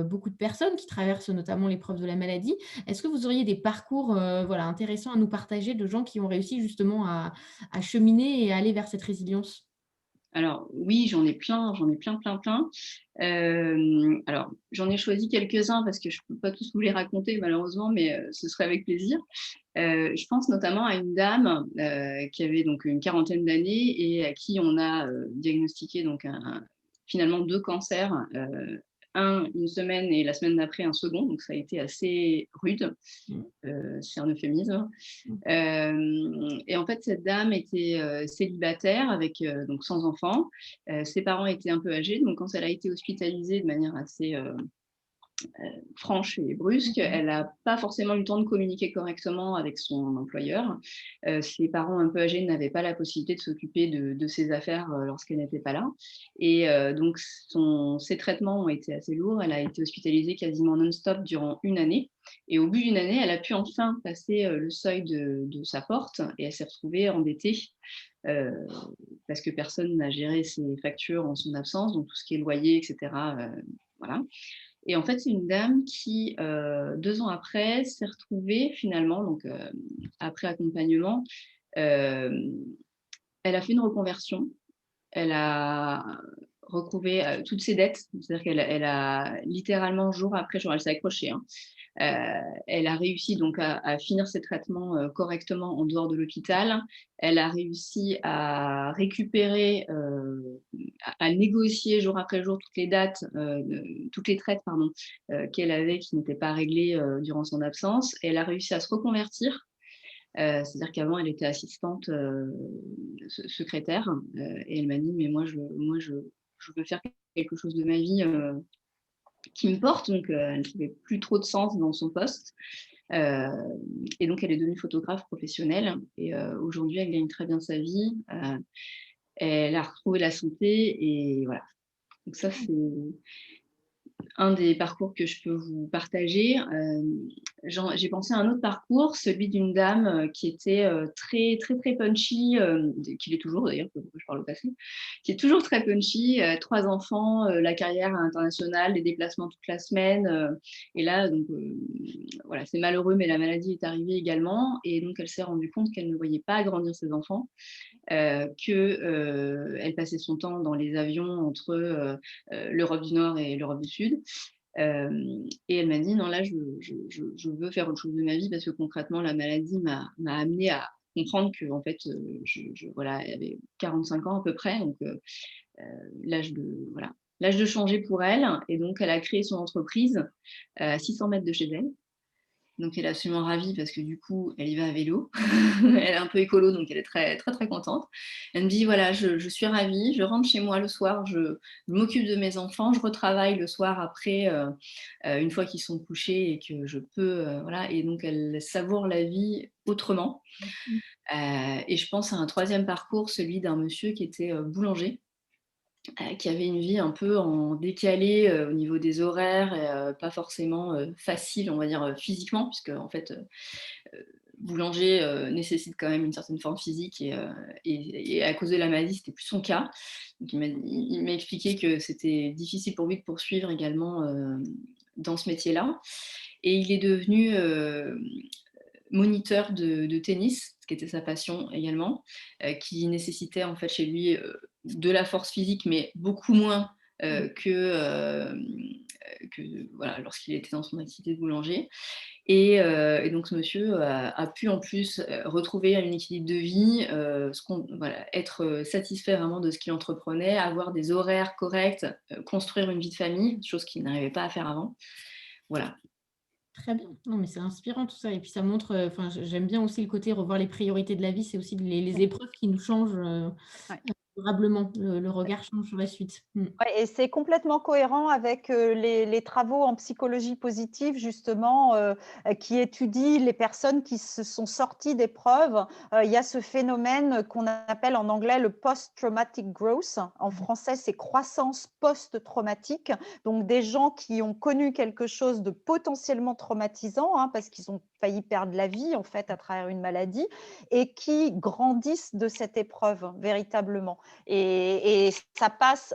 [SPEAKER 1] beaucoup de personnes qui traversent notamment l'épreuve de la maladie. Est-ce que vous auriez des parcours, voilà, intéressants à nous partager de gens qui ont réussi justement à cheminer et à aller vers cette résilience?
[SPEAKER 3] Alors oui, j'en ai plein, j'en ai plein, plein, plein. Alors j'en ai choisi quelques-uns parce que je ne peux pas tous vous les raconter malheureusement, mais ce serait avec plaisir. Je pense notamment à une dame, qui avait donc une quarantaine d'années et à qui on a, diagnostiqué donc finalement 2 cancers, un une semaine et la semaine d'après un second, donc ça a été assez rude,
[SPEAKER 1] Mmh.
[SPEAKER 3] c'est un euphémisme.
[SPEAKER 1] Mmh.
[SPEAKER 3] Et en fait, cette dame était, célibataire avec, donc sans enfant. Ses parents étaient un peu âgés, donc quand elle a été hospitalisée de manière assez, franche et brusque,
[SPEAKER 1] Mmh.
[SPEAKER 3] elle n'a pas forcément eu le temps de communiquer correctement avec son employeur. Ses parents un peu âgés n'avaient pas la possibilité de s'occuper de ses affaires, lorsqu'elle n'était pas là et donc ses traitements ont été assez lourds. Elle a été hospitalisée quasiment non-stop durant 1 année et au bout d'une année, elle a pu enfin passer, le seuil de sa porte et elle s'est retrouvée endettée, heu, parce que personne n'a géré ses factures en son absence, donc tout ce qui est loyer et cetera, voilà. Et en fait, c'est une dame qui, 2 ans après, s'est retrouvée finalement, donc après accompagnement, hem, elle a fait une reconversion. Elle a retrouvé, toutes ses dettes. C'est-à-dire qu'elle a littéralement jour après jour, elle s'est accrochée, hein. Elle a réussi donc à finir ses traitements, correctement en dehors de l'hôpital. Elle a réussi à récupérer, à négocier jour après jour toutes les dates, toutes les traites pardon, qu'elle avait qui n'étaient pas réglées, durant son absence et elle a réussi à se reconvertir. C'est-à-dire qu'avant elle était assistante, secrétaire, et elle m'a dit: «Mais moi je veux faire quelque chose de ma vie, qui me porte», donc elle ne trouvait plus trop de sens dans son poste, heu et donc elle est devenue photographe professionnelle et aujourd'hui elle gagne très bien sa vie, elle a retrouvé la santé et voilà. Donc ça c'est un des parcours que je peux vous partager. J'ai pensé à un autre parcours, celui d'une dame, qui était, très, très, très punchy, qui l'est toujours d'ailleurs, je parle au passé, qui est toujours très punchy, 3 enfants, la carrière à l'international, les déplacements toute la semaine, et là donc voilà, c'est malheureux mais la maladie est arrivée également et donc elle s'est rendue compte qu'elle ne voyait pas grandir ses enfants, qu'elle passait son temps dans les avions entre, l'Europe du Nord et l'Europe du Sud Et elle m'a dit: «Non, là, je veux faire autre chose de ma vie», parce que concrètement, la maladie m'a amenée à comprendre qu'en fait, voilà, elle avait 45 ans à peu près, donc l'âge de voilà, l'âge de changer pour elle, et donc elle a créé son entreprise, à 600 mètres de chez elle. Donc elle est absolument ravie parce que du coup, elle y va à vélo. Elle est un peu écolo, donc elle est très, très, très contente. Elle me dit: «Voilà, je suis ravie, je rentre chez moi le soir, je m'occupe de mes enfants, je retravaille le soir après, une fois qu'ils sont couchés et que je peux, voilà», et donc elle savoure la vie autrement.
[SPEAKER 1] Mmh.
[SPEAKER 3] Et je pense à un troisième parcours, celui d'un monsieur qui était, boulanger, qui avait une vie un peu en décalé, au niveau des horaires, et pas forcément, facile, on va dire, physiquement, puisque en fait, boulanger, nécessite quand même une certaine forme physique, et à cause de la maladie, c'était plus son cas. Donc il m'a expliqué que c'était difficile pour lui de poursuivre également, dans ce métier-là, et il est devenu, moniteur de tennis, ce qui était sa passion également, qui nécessitait en fait chez lui, de la force physique, mais beaucoup moins, que voilà, lorsqu'il était dans son activité de boulanger. Et donc ce monsieur a pu en plus, retrouver un équilibre de vie, voilà, être, satisfait vraiment de ce qu'il entreprenait, avoir des horaires corrects, construire une vie de famille, chose qu'il n'arrivait pas à faire avant. Voilà.
[SPEAKER 1] Très bien. Non, mais c'est inspirant tout ça et puis ça montre, enfin, j'aime bien aussi le côté revoir les priorités de la vie, c'est aussi les épreuves qui nous changent,
[SPEAKER 2] Ouais.
[SPEAKER 1] durablement. Le regard change sur la suite. Mmh.
[SPEAKER 2] Ouais, et c'est complètement cohérent avec, les travaux en psychologie positive justement, qui étudient les personnes qui se sont sorties d'épreuves. Il y a ce phénomène qu'on appelle en anglais le post-traumatic growth. En français, c'est croissance post-traumatique. Donc des gens qui ont connu quelque chose de potentiellement traumatisant, hein, parce qu'ils ont failli perdre la vie en fait à travers une maladie, et qui grandissent de cette épreuve véritablement. Et ça passe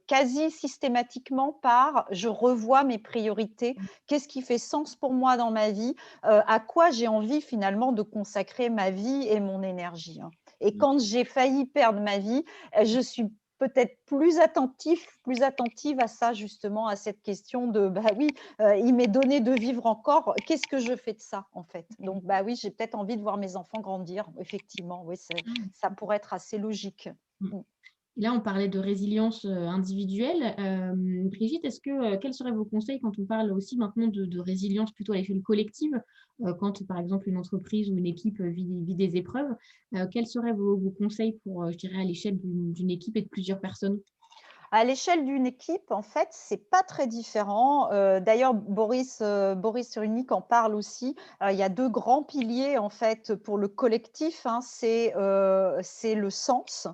[SPEAKER 2] quasi systématiquement par je revois mes priorités. Qu'est-ce qui fait sens pour moi dans ma vie? À quoi j'ai envie finalement de consacrer ma vie et mon énergie, hein. Et quand j'ai failli perdre ma vie, je suis peut-être plus attentive à ça justement, à cette question de bah oui, il m'est donné de vivre encore. Qu'est-ce que je fais de ça en fait? Donc bah oui, j'ai peut-être envie de voir mes enfants grandir. Effectivement, oui,
[SPEAKER 1] Mmh.
[SPEAKER 2] ça pourrait être assez logique.
[SPEAKER 1] Mmh.
[SPEAKER 2] Mmh.
[SPEAKER 1] Là, on parlait de résilience, individuelle. Brigitte, quels seraient vos conseils quand on parle aussi maintenant de résilience plutôt à l'échelle collective? Quand, par exemple, une entreprise ou une équipe, vit des épreuves, quels seraient vos conseils pour, je dirais à l'échelle d'une équipe et de plusieurs personnes?
[SPEAKER 2] À l'échelle d'une équipe, en fait, c'est pas très différent. D'ailleurs, Boris Cyrulnik en parle aussi. Il y a 2 grands piliers, en fait, pour le collectif, hein. C'est le sens.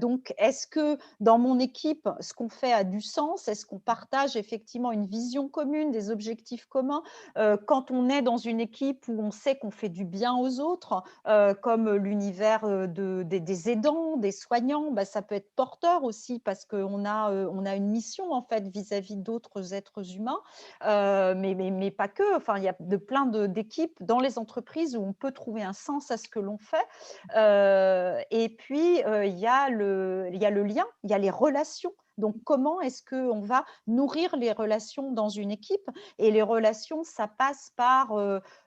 [SPEAKER 2] Donc, est-ce que dans mon équipe, ce qu'on fait a du sens? Est-ce qu'on partage effectivement une vision commune, des objectifs communs? Quand on est dans une équipe où on sait qu'on fait du bien aux autres, comme l'univers, des aidants, des soignants, bah, ça peut être porteur aussi parce on a une mission en fait vis-à-vis d'autres êtres humains, mais pas que. Enfin, il y a plein d'équipes dans les entreprises où on peut trouver un sens à ce que l'on fait. Et puis, il y a le lien, il y a les relations. Donc, comment est-ce qu'on va nourrir les relations dans une équipe? Et les relations, ça passe par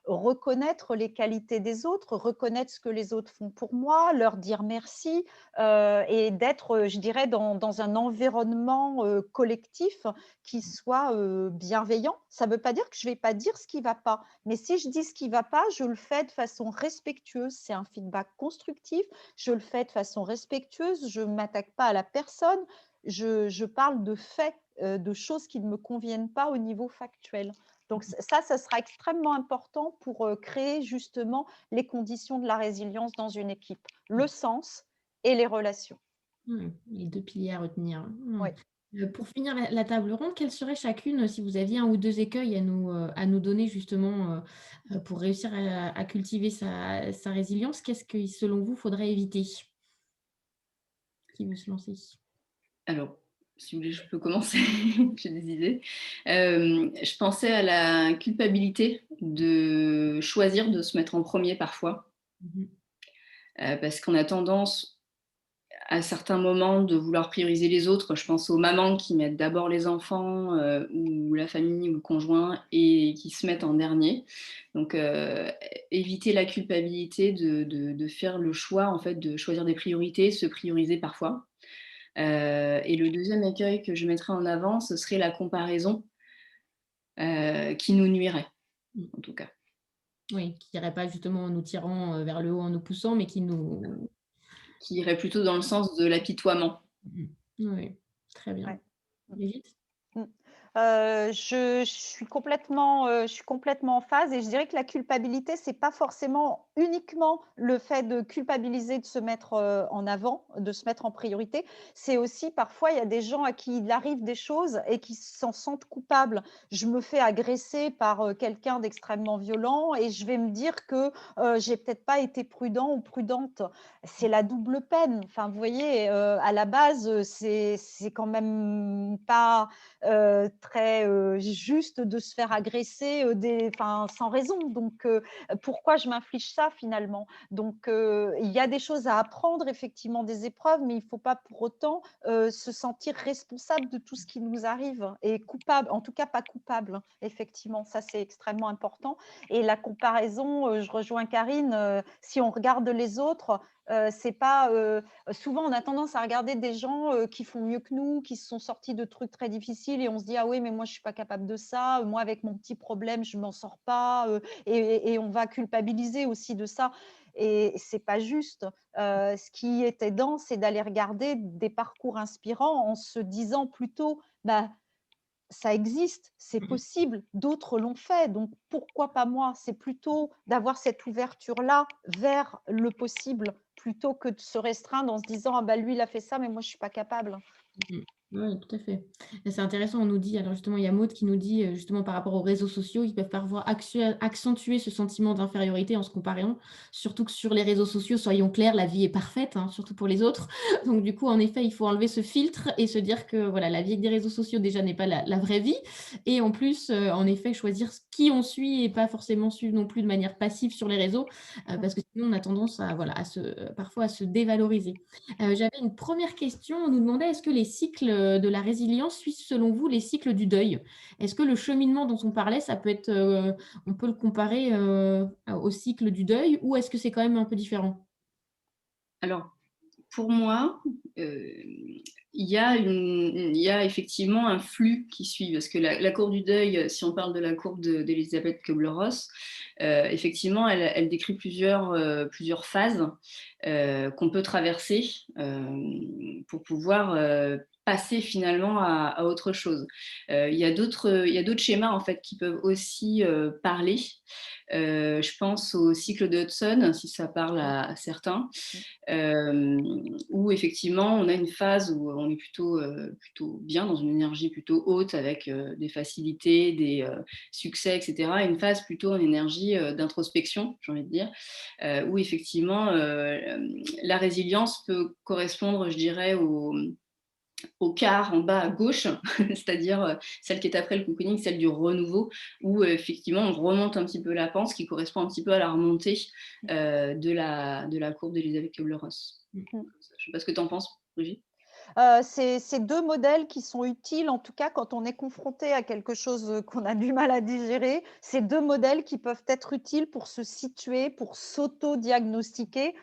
[SPEAKER 2] reconnaître les qualités des autres, reconnaître ce que les autres font pour moi, leur dire merci, et d'être, je dirais, dans un environnement collectif qui soit bienveillant. Ça ne veut pas dire que je ne vais pas dire ce qui ne va pas, mais si je dis ce qui ne va pas, je le fais de façon respectueuse. C'est un feedback constructif. Je le fais de façon respectueuse. Je ne m'attaque pas à la personne. Je parle de faits, de choses qui ne me conviennent pas au niveau factuel. Donc ça sera extrêmement important pour créer justement les conditions de la résilience dans une équipe. Le sens et les relations.
[SPEAKER 1] Mmh, les 2 piliers à retenir. Mmh.
[SPEAKER 2] Oui.
[SPEAKER 1] Pour finir la table ronde, quelles seraient chacune, si vous aviez un ou 2 écueils à nous donner justement, pour réussir à cultiver sa résilience, qu'est-ce que, selon vous, faudrait éviter? Qui veut se lancer?
[SPEAKER 3] Alors, si vous voulez, je peux commencer, j'ai des idées. Je pensais à la culpabilité de choisir de se mettre en premier parfois,
[SPEAKER 1] Mmh.
[SPEAKER 3] parce qu'on a tendance à certains moments de vouloir prioriser les autres. Je pense aux mamans qui mettent d'abord les enfants ou la famille ou le conjoint et qui se mettent en dernier. Donc, éviter la culpabilité de faire le choix, en fait, de choisir des priorités, se prioriser parfois. Et le deuxième écueil que je mettrais en avant, ce serait la comparaison qui nous nuirait,
[SPEAKER 1] Mmh.
[SPEAKER 3] en tout cas.
[SPEAKER 1] Oui, qui irait pas justement en nous tirant, vers le haut, en nous poussant, mais qui nous
[SPEAKER 3] Qui irait plutôt dans le sens de l'apitoiement.
[SPEAKER 1] mmh. Oui, très bien.
[SPEAKER 2] Ouais.
[SPEAKER 1] Brigitte?
[SPEAKER 2] Mmh. Je suis complètement en phase et je dirais que la culpabilité, c'est pas forcément uniquement le fait de culpabiliser, de se mettre, en avant, de se mettre en priorité. C'est aussi parfois, il y a des gens à qui il arrive des choses et qui s'en sentent coupables. Je me fais agresser par, quelqu'un d'extrêmement violent et je vais me dire que, j'ai peut-être pas été prudent ou prudente. C'est la double peine. Enfin, vous voyez, à la base, c'est quand même pas très, juste de se faire agresser, sans raison. Donc, pourquoi je m'inflige ça finalement? Donc, il y a des choses à apprendre effectivement des épreuves, mais il ne faut pas pour autant, se sentir responsable de tout ce qui nous arrive et coupable, en tout cas pas coupable, hein, effectivement, ça c'est extrêmement important. Et la comparaison, je rejoins Karine, si on regarde les autres, c'est pas, souvent, on a tendance à regarder des gens, qui font mieux que nous, qui se sont sortis de trucs très difficiles et on se dit: «Ah oui, mais moi, je suis pas capable de ça. Moi, avec mon petit problème, je m'en sors pas», et on va culpabiliser aussi de ça et c'est pas juste. Ce qui est aidant, c'est d'aller regarder des parcours inspirants en se disant plutôt: «Bah, ça existe, c'est
[SPEAKER 1] Mmh.
[SPEAKER 2] possible, d'autres l'ont fait, donc pourquoi pas moi? C'est plutôt d'avoir cette ouverture-là vers le possible, plutôt que de se restreindre en se disant: «Ah bah, lui, il a fait ça, mais moi, je suis pas capable».
[SPEAKER 1] Mmh. Oui, tout à fait. Et c'est intéressant, on nous dit alors justement, il y a Maud qui nous dit, justement par rapport aux réseaux sociaux, ils peuvent parfois accentuer ce sentiment d'infériorité en se comparant. Surtout que sur les réseaux sociaux, soyons clairs, la vie est parfaite, hein, surtout pour les autres. Donc du coup, en effet, il faut enlever ce filtre et se dire que voilà, la vie des réseaux sociaux déjà n'est pas la vraie vie et en plus, en effet, choisir qui on suit et pas forcément suivre non plus de manière passive sur les réseaux, parce que sinon on a tendance à voilà, à se parfois à se dévaloriser. J'avais une première question. On nous demandait est-ce que les cycles de la résilience suivent selon vous les cycles du deuil? Est-ce que le cheminement dont on parlait, ça peut être, on peut le comparer au cycle du deuil ou est-ce que c'est quand même un peu différent?
[SPEAKER 3] Alors, pour moi, il y a effectivement un flux qui suit parce que la courbe du deuil, si on parle de la courbe d'Elisabeth Kubler-Ross, effectivement, elle décrit plusieurs phases qu'on peut traverser pour pouvoir passer finalement à autre chose. Il y a d'autres schémas en fait qui peuvent aussi parler. Je pense au cycle de Hudson, si ça parle à certains, où effectivement on a une phase où on est plutôt bien, dans une énergie plutôt haute, avec des facilités, des succès, etc. Et une phase plutôt en énergie d'introspection, j'ai envie de dire, où effectivement la résilience peut correspondre, je dirais, au quart en bas à gauche, c'est-à-dire celle qui est après le cocooning, celle du renouveau, où effectivement on remonte un petit peu la pente, ce qui correspond un petit peu à la remontée de la courbe d'Elisabeth Kubler-Ross.
[SPEAKER 1] Mmh.
[SPEAKER 2] Mmh.
[SPEAKER 3] Je ne sais pas ce que tu en penses, Brigitte.
[SPEAKER 2] C'est 2 modèles qui sont utiles, en tout cas quand on est confronté à quelque chose, qu'on a du mal à digérer. C'est 2 modèles qui peuvent être utiles pour se situer, pour s'auto-diagnostiquer,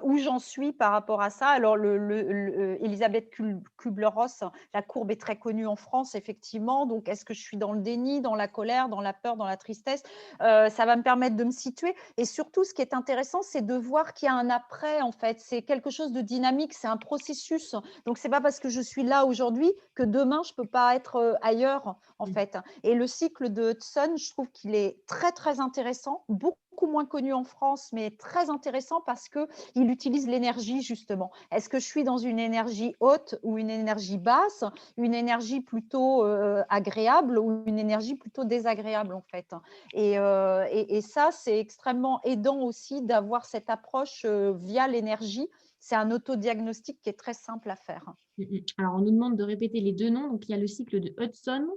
[SPEAKER 2] où j'en suis par rapport à ça. Alors Elisabeth Kubler-Ross, la courbe est très connue en France effectivement, donc est-ce que je suis dans le déni, dans la colère, dans la peur, dans la tristesse? Ça va me permettre de me situer et surtout ce qui est intéressant, c'est de voir qu'il y a un après en fait. C'est quelque chose de dynamique, c'est un processus. Donc, c'est pas parce que je suis là aujourd'hui que demain, je peux pas être ailleurs, en
[SPEAKER 1] Mmh.
[SPEAKER 2] fait. Et le cycle de Hudson, je trouve qu'il est très, très intéressant, beaucoup moins connu en France, mais très intéressant parce qu'il utilise l'énergie, justement. Est-ce que je suis dans une énergie haute ou une énergie basse, une énergie plutôt agréable ou une énergie plutôt désagréable, en fait. Et ça, c'est extrêmement aidant aussi d'avoir cette approche via l'énergie. C'est un autodiagnostic qui est très simple à faire.
[SPEAKER 1] Mmh mh. Alors on nous demande de répéter les 2 noms, donc il y a le cycle de Hudson et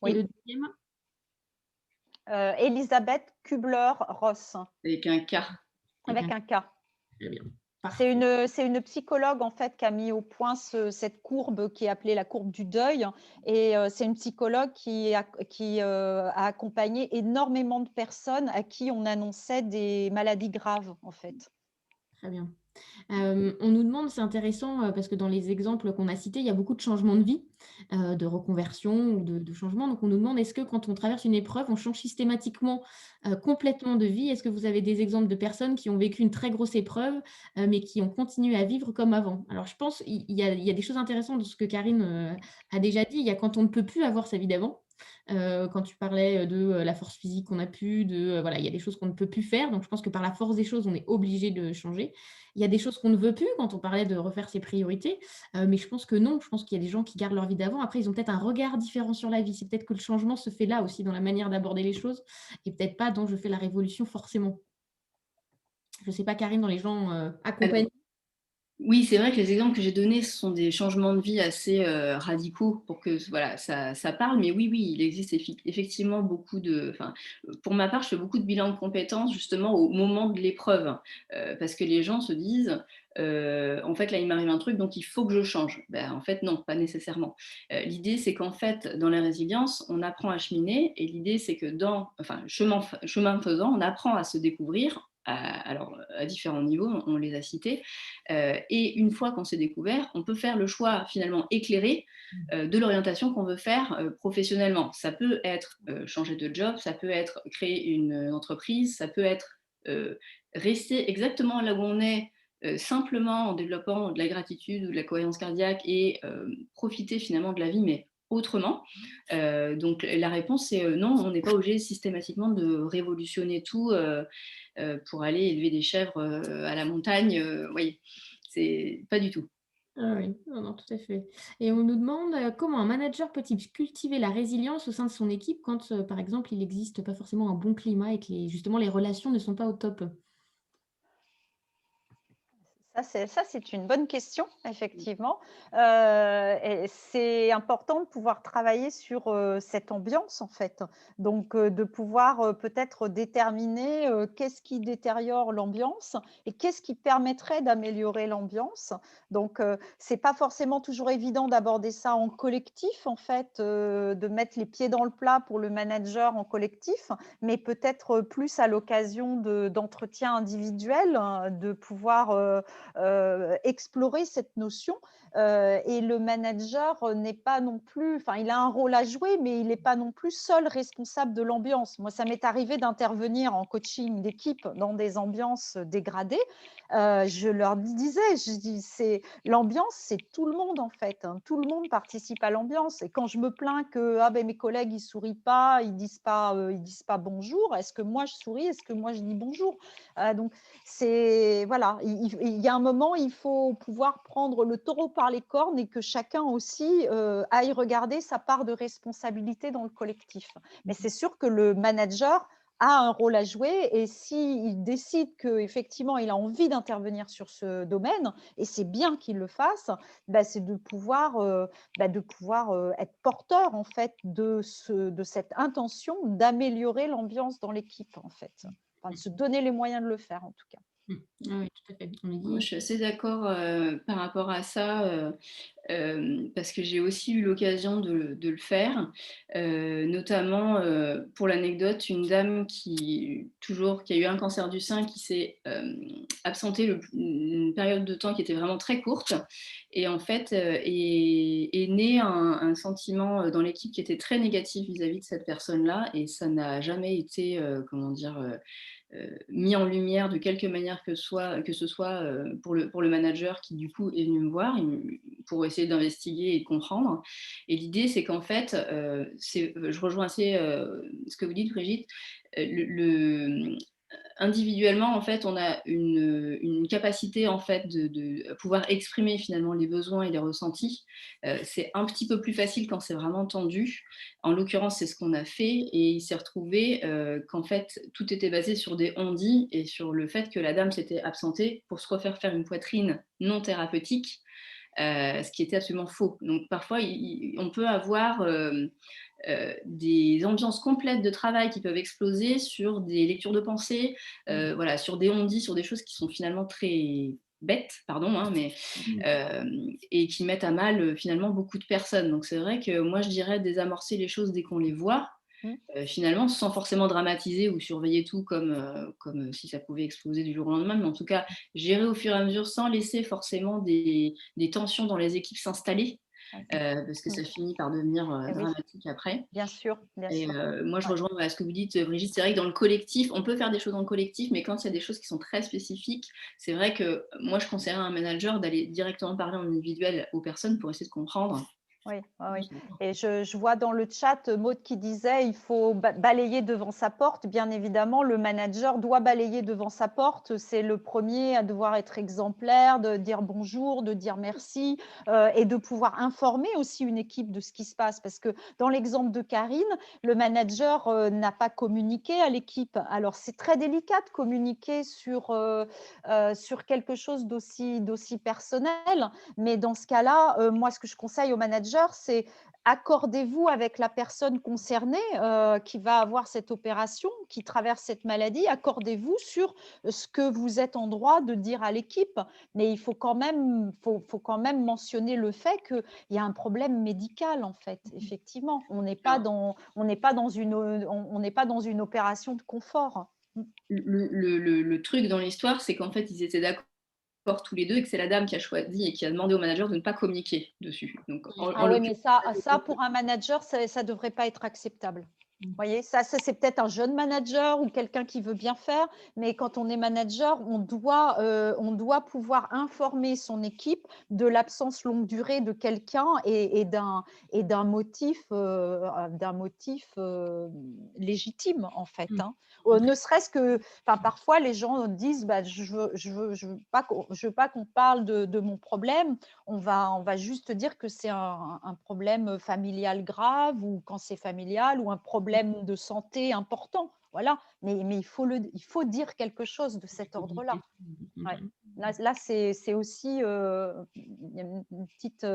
[SPEAKER 2] Oui,
[SPEAKER 1] le deuxième.
[SPEAKER 2] Elisabeth Kubler-Ross,
[SPEAKER 3] Avec un K.
[SPEAKER 1] Avec
[SPEAKER 2] avec
[SPEAKER 1] un
[SPEAKER 2] un K.
[SPEAKER 1] très bien. Parfait.
[SPEAKER 2] C'est une psychologue en fait qui a mis au point cette courbe qui est appelée la courbe du deuil et c'est une psychologue qui a accompagné énormément de personnes à qui on annonçait des maladies graves en fait.
[SPEAKER 1] Très bien. On nous demande, c'est intéressant, parce que dans les exemples qu'on a cités, il y a beaucoup de changements de vie, de reconversion ou de changements. Donc on nous demande, est-ce que quand on traverse une épreuve, on change systématiquement, complètement de vie? Est-ce que vous avez des exemples de personnes qui ont vécu une très grosse épreuve, mais qui ont continué à vivre comme avant? Alors je pense il y a des choses intéressantes dans ce que Karine, a déjà dit. Il y a quand on ne peut plus avoir sa vie d'avant, quand tu parlais, de, la force physique qu'on a plus, de, voilà, il y a des choses qu'on ne peut plus faire. Donc je pense que par la force des choses, on est obligé de changer. Il y a des choses qu'on ne veut plus quand on parlait de refaire ses priorités, mais je pense que non, je pense qu'il y a des gens qui gardent leur vie d'avant. Après, ils ont peut-être un regard différent sur la vie. C'est peut-être que le changement se fait là aussi dans la manière d'aborder les choses et peut-être pas dans je fais la révolution forcément. Je ne sais pas Karine, dans les gens,
[SPEAKER 3] Alors,
[SPEAKER 1] accompagnés.
[SPEAKER 3] oui, c'est vrai que les exemples que j'ai donnés, ce sont des changements de vie assez radicaux pour que voilà, ça parle. Mais oui, oui, il existe effectivement beaucoup de. Enfin, pour ma part, je fais beaucoup de bilans de compétences justement au moment de l'épreuve, parce que les gens se disent, en fait, là, il m'arrive un truc, donc il faut que je change. Ben, en fait, non, pas nécessairement. L'idée, c'est qu'en fait, dans la résilience, on apprend à cheminer, et l'idée, c'est que enfin, chemin faisant, on apprend à se découvrir. Alors, à différents niveaux, on les a cités. Et une fois qu'on s'est découvert, on peut faire le choix finalement éclairé de l'orientation qu'on veut faire professionnellement. Ça peut être changer de job, ça peut être créer une entreprise, ça peut être rester exactement là où on est, simplement en développant de la gratitude ou de la cohérence cardiaque et profiter finalement de la vie, mais autrement. Donc la réponse c'est non, on n'est pas obligé systématiquement de révolutionner tout pour aller élever des chèvres à la montagne. Oui, c'est pas du tout.
[SPEAKER 1] Ah oui, non, non, tout à fait et on nous demande, comment un manager peut-il cultiver la résilience au sein de son équipe quand, par exemple, il n'existe pas forcément un bon climat et que justement les relations ne sont pas au top?
[SPEAKER 2] Ça, c'est une bonne question, effectivement. Et c'est important de pouvoir travailler sur cette ambiance, en fait. Donc, de pouvoir peut-être déterminer qu'est-ce qui détériore l'ambiance et qu'est-ce qui permettrait d'améliorer l'ambiance. Donc, c'est pas forcément toujours évident d'aborder ça en collectif, en fait, de mettre les pieds dans le plat pour le manager en collectif, mais peut-être plus à l'occasion d'entretiens individuels, hein, de pouvoir explorer cette notion. Et le manager n'est pas non plus, enfin, il a un rôle à jouer, mais il n'est pas non plus seul responsable de l'ambiance. Moi, ça m'est arrivé d'intervenir en coaching d'équipe dans des ambiances dégradées. Je leur disais, je dis, l'ambiance, c'est tout le monde en fait. Hein. Tout le monde participe à l'ambiance. Et quand je me plains que mes collègues ils sourient pas, ils disent pas bonjour, est-ce que moi je souris, est-ce que moi je dis bonjour? Donc c'est voilà, il y a un moment, il faut pouvoir prendre le taureau par les cornes et que chacun aussi aille regarder sa part de responsabilité dans le collectif. Mais c'est sûr que le manager a un rôle à jouer et s'il décide qu'effectivement il a envie d'intervenir sur ce domaine, et c'est bien qu'il le fasse, bah, c'est de pouvoir être porteur en fait de cette intention d'améliorer l'ambiance dans l'équipe en fait. Enfin, de se donner les moyens de le faire en tout cas.
[SPEAKER 1] Mmh. Ah oui, tout à fait. On est
[SPEAKER 3] Moi, je
[SPEAKER 1] dit
[SPEAKER 3] suis assez d'accord par rapport à ça, parce que j'ai aussi eu l'occasion de le faire, notamment pour l'anecdote, une dame qui a eu un cancer du sein, qui s'est absentée une période de temps qui était vraiment très courte, et en fait est né un sentiment dans l'équipe qui était très négatif vis-à-vis de cette personne-là, et ça n'a jamais été, comment dire, mis en lumière de quelque manière que ce soit pour le manager qui du coup est venu me voir pour essayer d'investiguer et de comprendre. Et l'idée c'est qu'en fait, je rejoins assez ce que vous dites Brigitte, individuellement, en fait, on a une capacité en fait de pouvoir exprimer finalement les besoins et les ressentis. C'est un petit peu plus facile quand c'est vraiment tendu. En l'occurrence, c'est ce qu'on a fait, et il s'est retrouvé qu'en fait tout était basé sur des on-dit et sur le fait que la dame s'était absentée pour se refaire faire une poitrine non thérapeutique, ce qui était absolument faux. Donc parfois, on peut avoir des ambiances complètes de travail qui peuvent exploser sur des lectures de pensée, voilà, sur des on-dit, sur des choses qui sont finalement très bêtes, pardon, hein, mais
[SPEAKER 1] Mmh.
[SPEAKER 3] et qui mettent à mal, finalement beaucoup de personnes. Donc c'est vrai que moi je dirais désamorcer les choses dès qu'on les voit,
[SPEAKER 2] Mmh.
[SPEAKER 3] finalement sans forcément dramatiser ou surveiller tout comme si ça pouvait exploser du jour au lendemain, mais en tout cas gérer au fur et à mesure sans laisser forcément des tensions dans les équipes s'installer,
[SPEAKER 2] Ouais.
[SPEAKER 3] parce que
[SPEAKER 2] Mmh.
[SPEAKER 3] ça finit par devenir,
[SPEAKER 2] Et oui,
[SPEAKER 3] dramatique après.
[SPEAKER 2] bien sûr, bien
[SPEAKER 3] Et
[SPEAKER 2] sûr.
[SPEAKER 3] moi, je
[SPEAKER 2] Ouais.
[SPEAKER 3] rejoins ce que vous dites, Brigitte. C'est vrai que dans le collectif, on peut faire des choses dans le collectif, mais quand il y a des choses qui sont très spécifiques, c'est vrai que moi, je conseillerais à un manager d'aller directement parler en individuel aux personnes pour essayer de comprendre.
[SPEAKER 2] Oui, oui, oui. Et je vois dans le chat Maud qui disait il faut balayer devant sa porte. Bien évidemment, le manager doit balayer devant sa porte. C'est le premier à devoir être exemplaire, de dire bonjour, de dire merci et de pouvoir informer aussi une équipe de ce qui se passe. Parce que dans l'exemple de Karine, le manager n'a pas communiqué à l'équipe. Alors, c'est très délicat de communiquer sur quelque chose d'aussi personnel. Mais dans ce cas-là, moi, ce que je conseille au manager, c'est accordez-vous avec la personne concernée qui va avoir cette opération, qui traverse cette maladie, accordez-vous sur ce que vous êtes en droit de dire à l'équipe. Mais il faut quand même mentionner le fait qu'il y a un problème médical, en fait, effectivement. On n'est pas dans une opération de confort.
[SPEAKER 3] Le truc dans l'histoire, c'est qu'en fait, ils étaient d'accord tous les deux et que c'est la dame qui a choisi et qui a demandé au manager de ne pas communiquer dessus. Donc, en
[SPEAKER 2] Ah ouais, mais
[SPEAKER 3] l'occurrence,
[SPEAKER 2] ça, pour un manager, ça ne devrait pas être acceptable. Vous voyez, ça c'est peut-être un jeune manager ou quelqu'un qui veut bien faire, mais quand on est manager, on doit pouvoir informer son équipe de l'absence longue durée de quelqu'un et d'un motif, légitime, en fait.
[SPEAKER 1] Mmh.
[SPEAKER 2] Hein. Ne serait-ce que, enfin, parfois les gens disent, bah, je veux pas qu'on parle de mon problème. On va juste dire que c'est un problème familial grave ou quand c'est familial ou un problème de santé important. Voilà, mais il faut dire quelque chose de cet ordre-là. Ouais. Là c'est aussi il y a une petite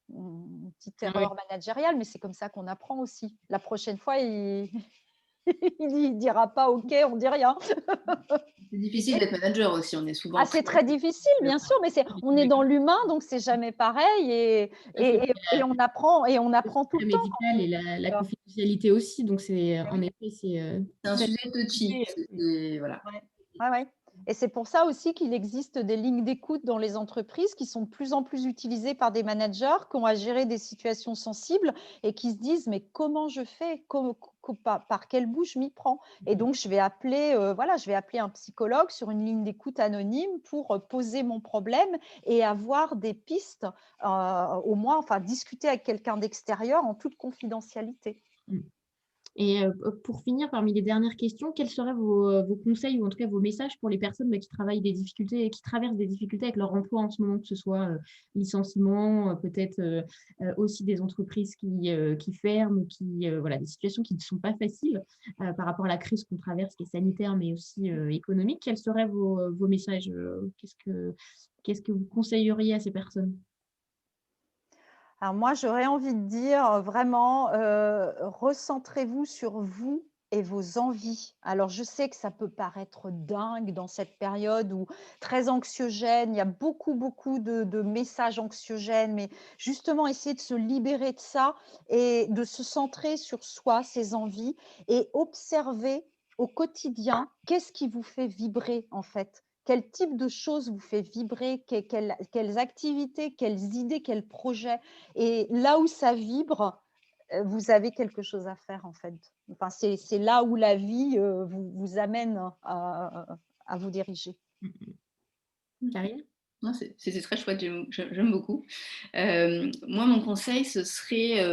[SPEAKER 1] Ouais.
[SPEAKER 2] erreur managériale, mais c'est comme ça qu'on apprend aussi. La prochaine fois, il il dira pas OK, on dit rien.
[SPEAKER 3] c'est difficile d'être manager aussi. On est
[SPEAKER 2] Ah,
[SPEAKER 3] souvent
[SPEAKER 2] c'est
[SPEAKER 3] très
[SPEAKER 2] très difficile, bien sûr, mais on est dans l'humain, donc c'est jamais pareil
[SPEAKER 1] Tout à fait.
[SPEAKER 2] et on
[SPEAKER 1] Le
[SPEAKER 2] apprend tout le
[SPEAKER 1] secret
[SPEAKER 2] temps.
[SPEAKER 1] médical et la confidentialité aussi, donc c'est
[SPEAKER 2] Eh
[SPEAKER 1] en
[SPEAKER 2] oui,
[SPEAKER 1] effet,
[SPEAKER 3] c'est un
[SPEAKER 1] très
[SPEAKER 3] sujet touchy.
[SPEAKER 1] compliqué.
[SPEAKER 3] Voilà.
[SPEAKER 2] ouais. Ouais, ouais. Et c'est pour ça aussi qu'il existe des lignes d'écoute dans les entreprises qui sont de plus en plus utilisées par des managers qui ont à gérer des situations sensibles et qui se disent mais comment je fais, par quel bout je m'y prends. Et donc je vais appeler un psychologue sur une ligne d'écoute anonyme pour poser mon problème et avoir des pistes, au moins, enfin discuter avec quelqu'un d'extérieur en toute confidentialité.
[SPEAKER 1] Mmh. Et pour finir, parmi les dernières questions, quels seraient vos conseils ou en tout cas vos messages pour les personnes, bah, qui travaillent des difficultés qui traversent des difficultés avec leur emploi en ce moment, que ce soit, licenciement, peut-être, aussi des entreprises qui ferment ou qui, voilà, des situations qui ne sont pas faciles, par rapport à la crise qu'on traverse, qui est sanitaire, mais aussi, économique. Quels seraient vos messages? Qu'est-ce que vous conseilleriez à ces personnes?
[SPEAKER 2] Alors moi, j'aurais envie de dire vraiment, recentrez-vous sur vous et vos envies. Alors je sais que ça peut paraître dingue dans cette période où très anxiogène, il y a beaucoup, beaucoup de messages anxiogènes, mais justement essayer de se libérer de ça et de se centrer sur soi, ses envies et observer au quotidien qu'est-ce qui vous fait vibrer en fait. Quel type de choses vous fait vibrer, quelles activités, quelles idées, quels projets et là où ça vibre, vous avez quelque chose à faire en fait. Enfin, c'est là où la vie vous amène à vous diriger.
[SPEAKER 1] Mmh mh. Karine?
[SPEAKER 3] Non, c'est très chouette, j'aime beaucoup. Moi, mon conseil, ce serait,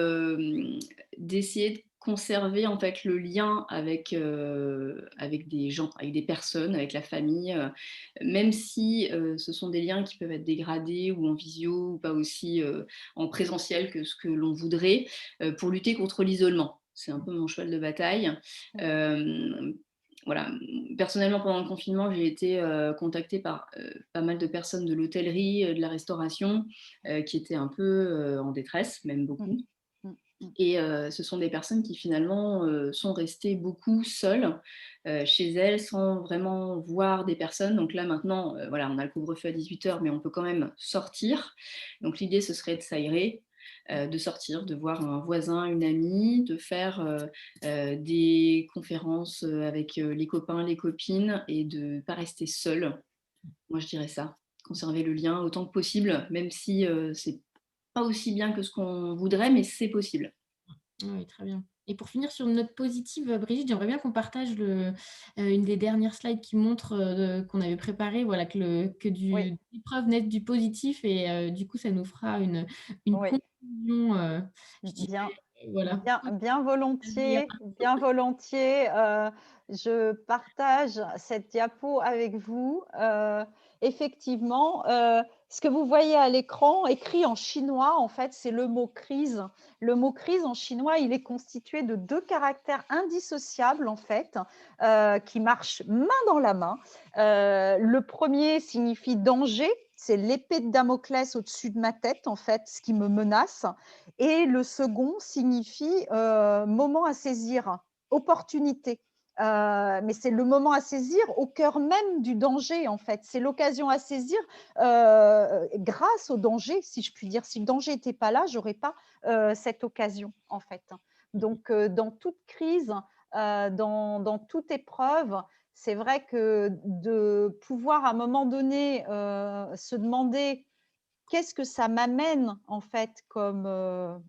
[SPEAKER 3] d'essayer de conserver, en fait, le lien avec des gens, avec des personnes, avec la famille, même si, ce sont des liens qui peuvent être dégradés ou en visio ou pas aussi, en présentiel que ce que l'on voudrait, pour lutter contre l'isolement. C'est un peu mon cheval de bataille. Hem voilà, personnellement, pendant le confinement, j'ai été contactée par pas mal de personnes de l'hôtellerie, de la restauration, qui étaient un peu en détresse, même
[SPEAKER 2] Mmh.
[SPEAKER 3] beaucoup.
[SPEAKER 2] Mmh.
[SPEAKER 3] Et ce sont des personnes qui finalement sont restées beaucoup seules chez elles sans vraiment voir des personnes. Donc là maintenant, voilà, on a le couvre-feu à 18 h, mais on peut quand même sortir. Donc l'idée, ce serait de s'aérer, de sortir, de voir un voisin, une amie, de faire des conférences avec les copains, les copines et de ne pas rester seule. Moi, je dirais ça. Conserver le lien autant que possible, même si c'est pas aussi bien que ce qu'on voudrait, mais c'est possible.
[SPEAKER 1] Oui, très bien. Et pour finir sur une note positive, Brigitte, j'aimerais bien qu'on partage une des dernières slides qui montre qu'on avait préparé, voilà, que
[SPEAKER 2] Oui,
[SPEAKER 1] des preuves naissent du positif et du coup, ça nous fera une
[SPEAKER 2] oui,
[SPEAKER 1] conclusion, je dirais,
[SPEAKER 2] bien.
[SPEAKER 1] voilà,
[SPEAKER 2] Bien volontiers,
[SPEAKER 1] agréable.
[SPEAKER 2] bien volontiers. Je partage cette diapo avec vous. Effectivement, ce que vous voyez à l'écran, écrit en chinois, en fait, c'est le mot crise. Le mot crise en chinois, il est constitué de 2 caractères indissociables, en fait, qui marchent main dans la main. Le premier signifie danger, c'est l'épée de Damoclès au-dessus de ma tête, en fait, ce qui me menace. Et le second signifie moment à saisir, opportunité. Mais c'est le moment à saisir au cœur même du danger, en fait. C'est l'occasion à saisir grâce au danger, si je puis dire. Si le danger n'était pas là, je n'aurais pas cette occasion, en fait. Donc, dans toute crise, dans toute épreuve, c'est vrai que de pouvoir à un moment donné se demander qu'est-ce que ça m'amène en fait comme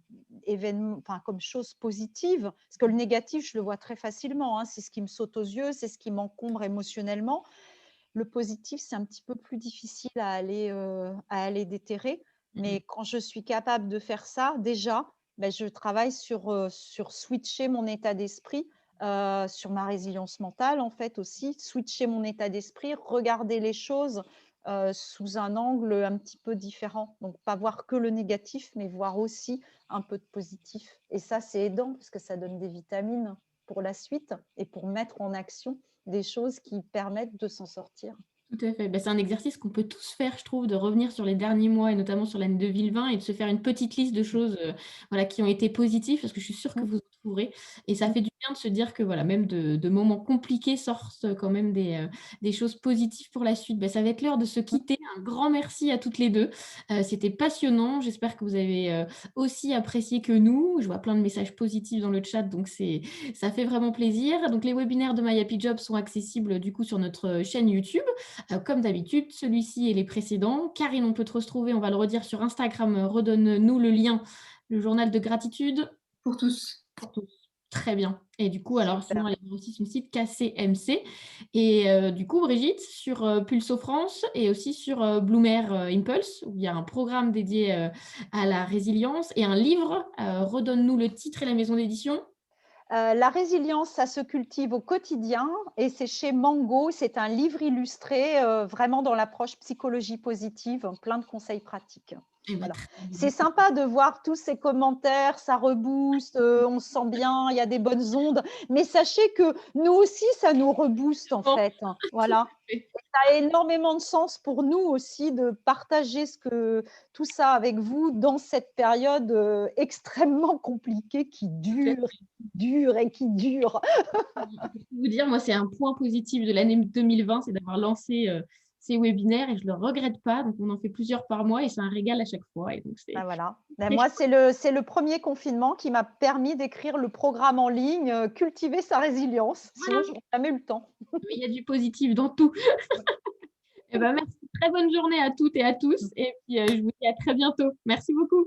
[SPEAKER 2] événement, enfin comme chose positive, parce que le négatif, je le vois très facilement, hein, c'est ce qui me saute aux yeux, c'est ce qui m'encombre émotionnellement. Le positif, c'est un petit peu plus difficile à aller déterrer, mais quand je suis capable de faire ça, déjà, ben, je travaille sur switcher mon état d'esprit, sur ma résilience mentale en fait aussi, switcher mon état d'esprit, regarder les choses sous un angle un petit peu différent. Donc, pas voir que le négatif, mais voir aussi un peu de positif. Et ça, c'est aidant parce que ça donne des vitamines pour la suite et pour mettre en action des choses qui permettent de s'en sortir.
[SPEAKER 1] Tout à fait. Bah, c'est un exercice qu'on peut tous faire, je trouve, de revenir sur les derniers mois et notamment sur l'année 2020 et de se faire une petite liste de choses voilà, qui ont été positives parce que je suis sûre que
[SPEAKER 2] Mmh.
[SPEAKER 1] vous en trouverez. Et ça
[SPEAKER 2] Mmh.
[SPEAKER 1] fait du bien de se dire que voilà, même de moments compliqués sortent quand même des choses positives pour la suite. Bah, ça va être l'heure de se
[SPEAKER 2] Mmh.
[SPEAKER 1] quitter. Un grand merci à toutes les deux. C'était passionnant. J'espère que vous avez aussi apprécié que nous. Je vois plein de messages positifs dans le chat, donc ça fait vraiment plaisir. Donc les webinaires de My Happy Job sont accessibles du coup sur notre chaîne YouTube. Comme d'habitude, celui-ci et les précédents. Karine, on peut te retrouver, on va le redire sur Instagram, redonne-nous le lien, le journal de gratitude
[SPEAKER 3] Pour tous.
[SPEAKER 1] pour tous. Très bien. Et du coup, alors
[SPEAKER 2] Super.
[SPEAKER 1] sinon, elle a aussi son site KCMC. Et du coup, Brigitte, sur Pulso France et aussi sur Bloomer Impulse, où il y a un programme dédié à la résilience et un livre, redonne-nous le titre et la maison d'édition.
[SPEAKER 2] La résilience, ça se cultive au quotidien et c'est chez Mango. C'est un livre illustré vraiment dans l'approche psychologie positive, plein de conseils pratiques.
[SPEAKER 1] Eh ben,
[SPEAKER 2] Voilà.
[SPEAKER 1] très bien.
[SPEAKER 2] C'est sympa de voir tous ces commentaires, ça rebooste, on se sent bien, il y a des bonnes ondes. Mais sachez que nous aussi, ça nous rebooste en
[SPEAKER 1] Bon,
[SPEAKER 2] fait. Voilà. Ça a énormément de sens pour nous aussi de partager tout ça avec vous dans cette période extrêmement compliquée qui dure et qui dure.
[SPEAKER 1] Pour vous dire, moi, c'est un point positif de l'année 2020, c'est d'avoir lancé ces webinaires et je ne le regrette pas. Donc, on en fait plusieurs par mois et c'est un régal à chaque fois. Et donc,
[SPEAKER 2] Ben
[SPEAKER 1] c'est
[SPEAKER 2] voilà. Ben
[SPEAKER 1] très
[SPEAKER 2] moi,
[SPEAKER 1] chouette.
[SPEAKER 2] c'est le premier confinement qui m'a permis d'écrire le programme en ligne, cultiver sa résilience. Sinon,
[SPEAKER 1] Voilà,
[SPEAKER 2] je n'aurais jamais eu le temps.
[SPEAKER 1] il y a du positif dans tout. Eh ben, merci. Très bonne journée à toutes et à tous. Et puis, je vous dis à très bientôt. Merci beaucoup.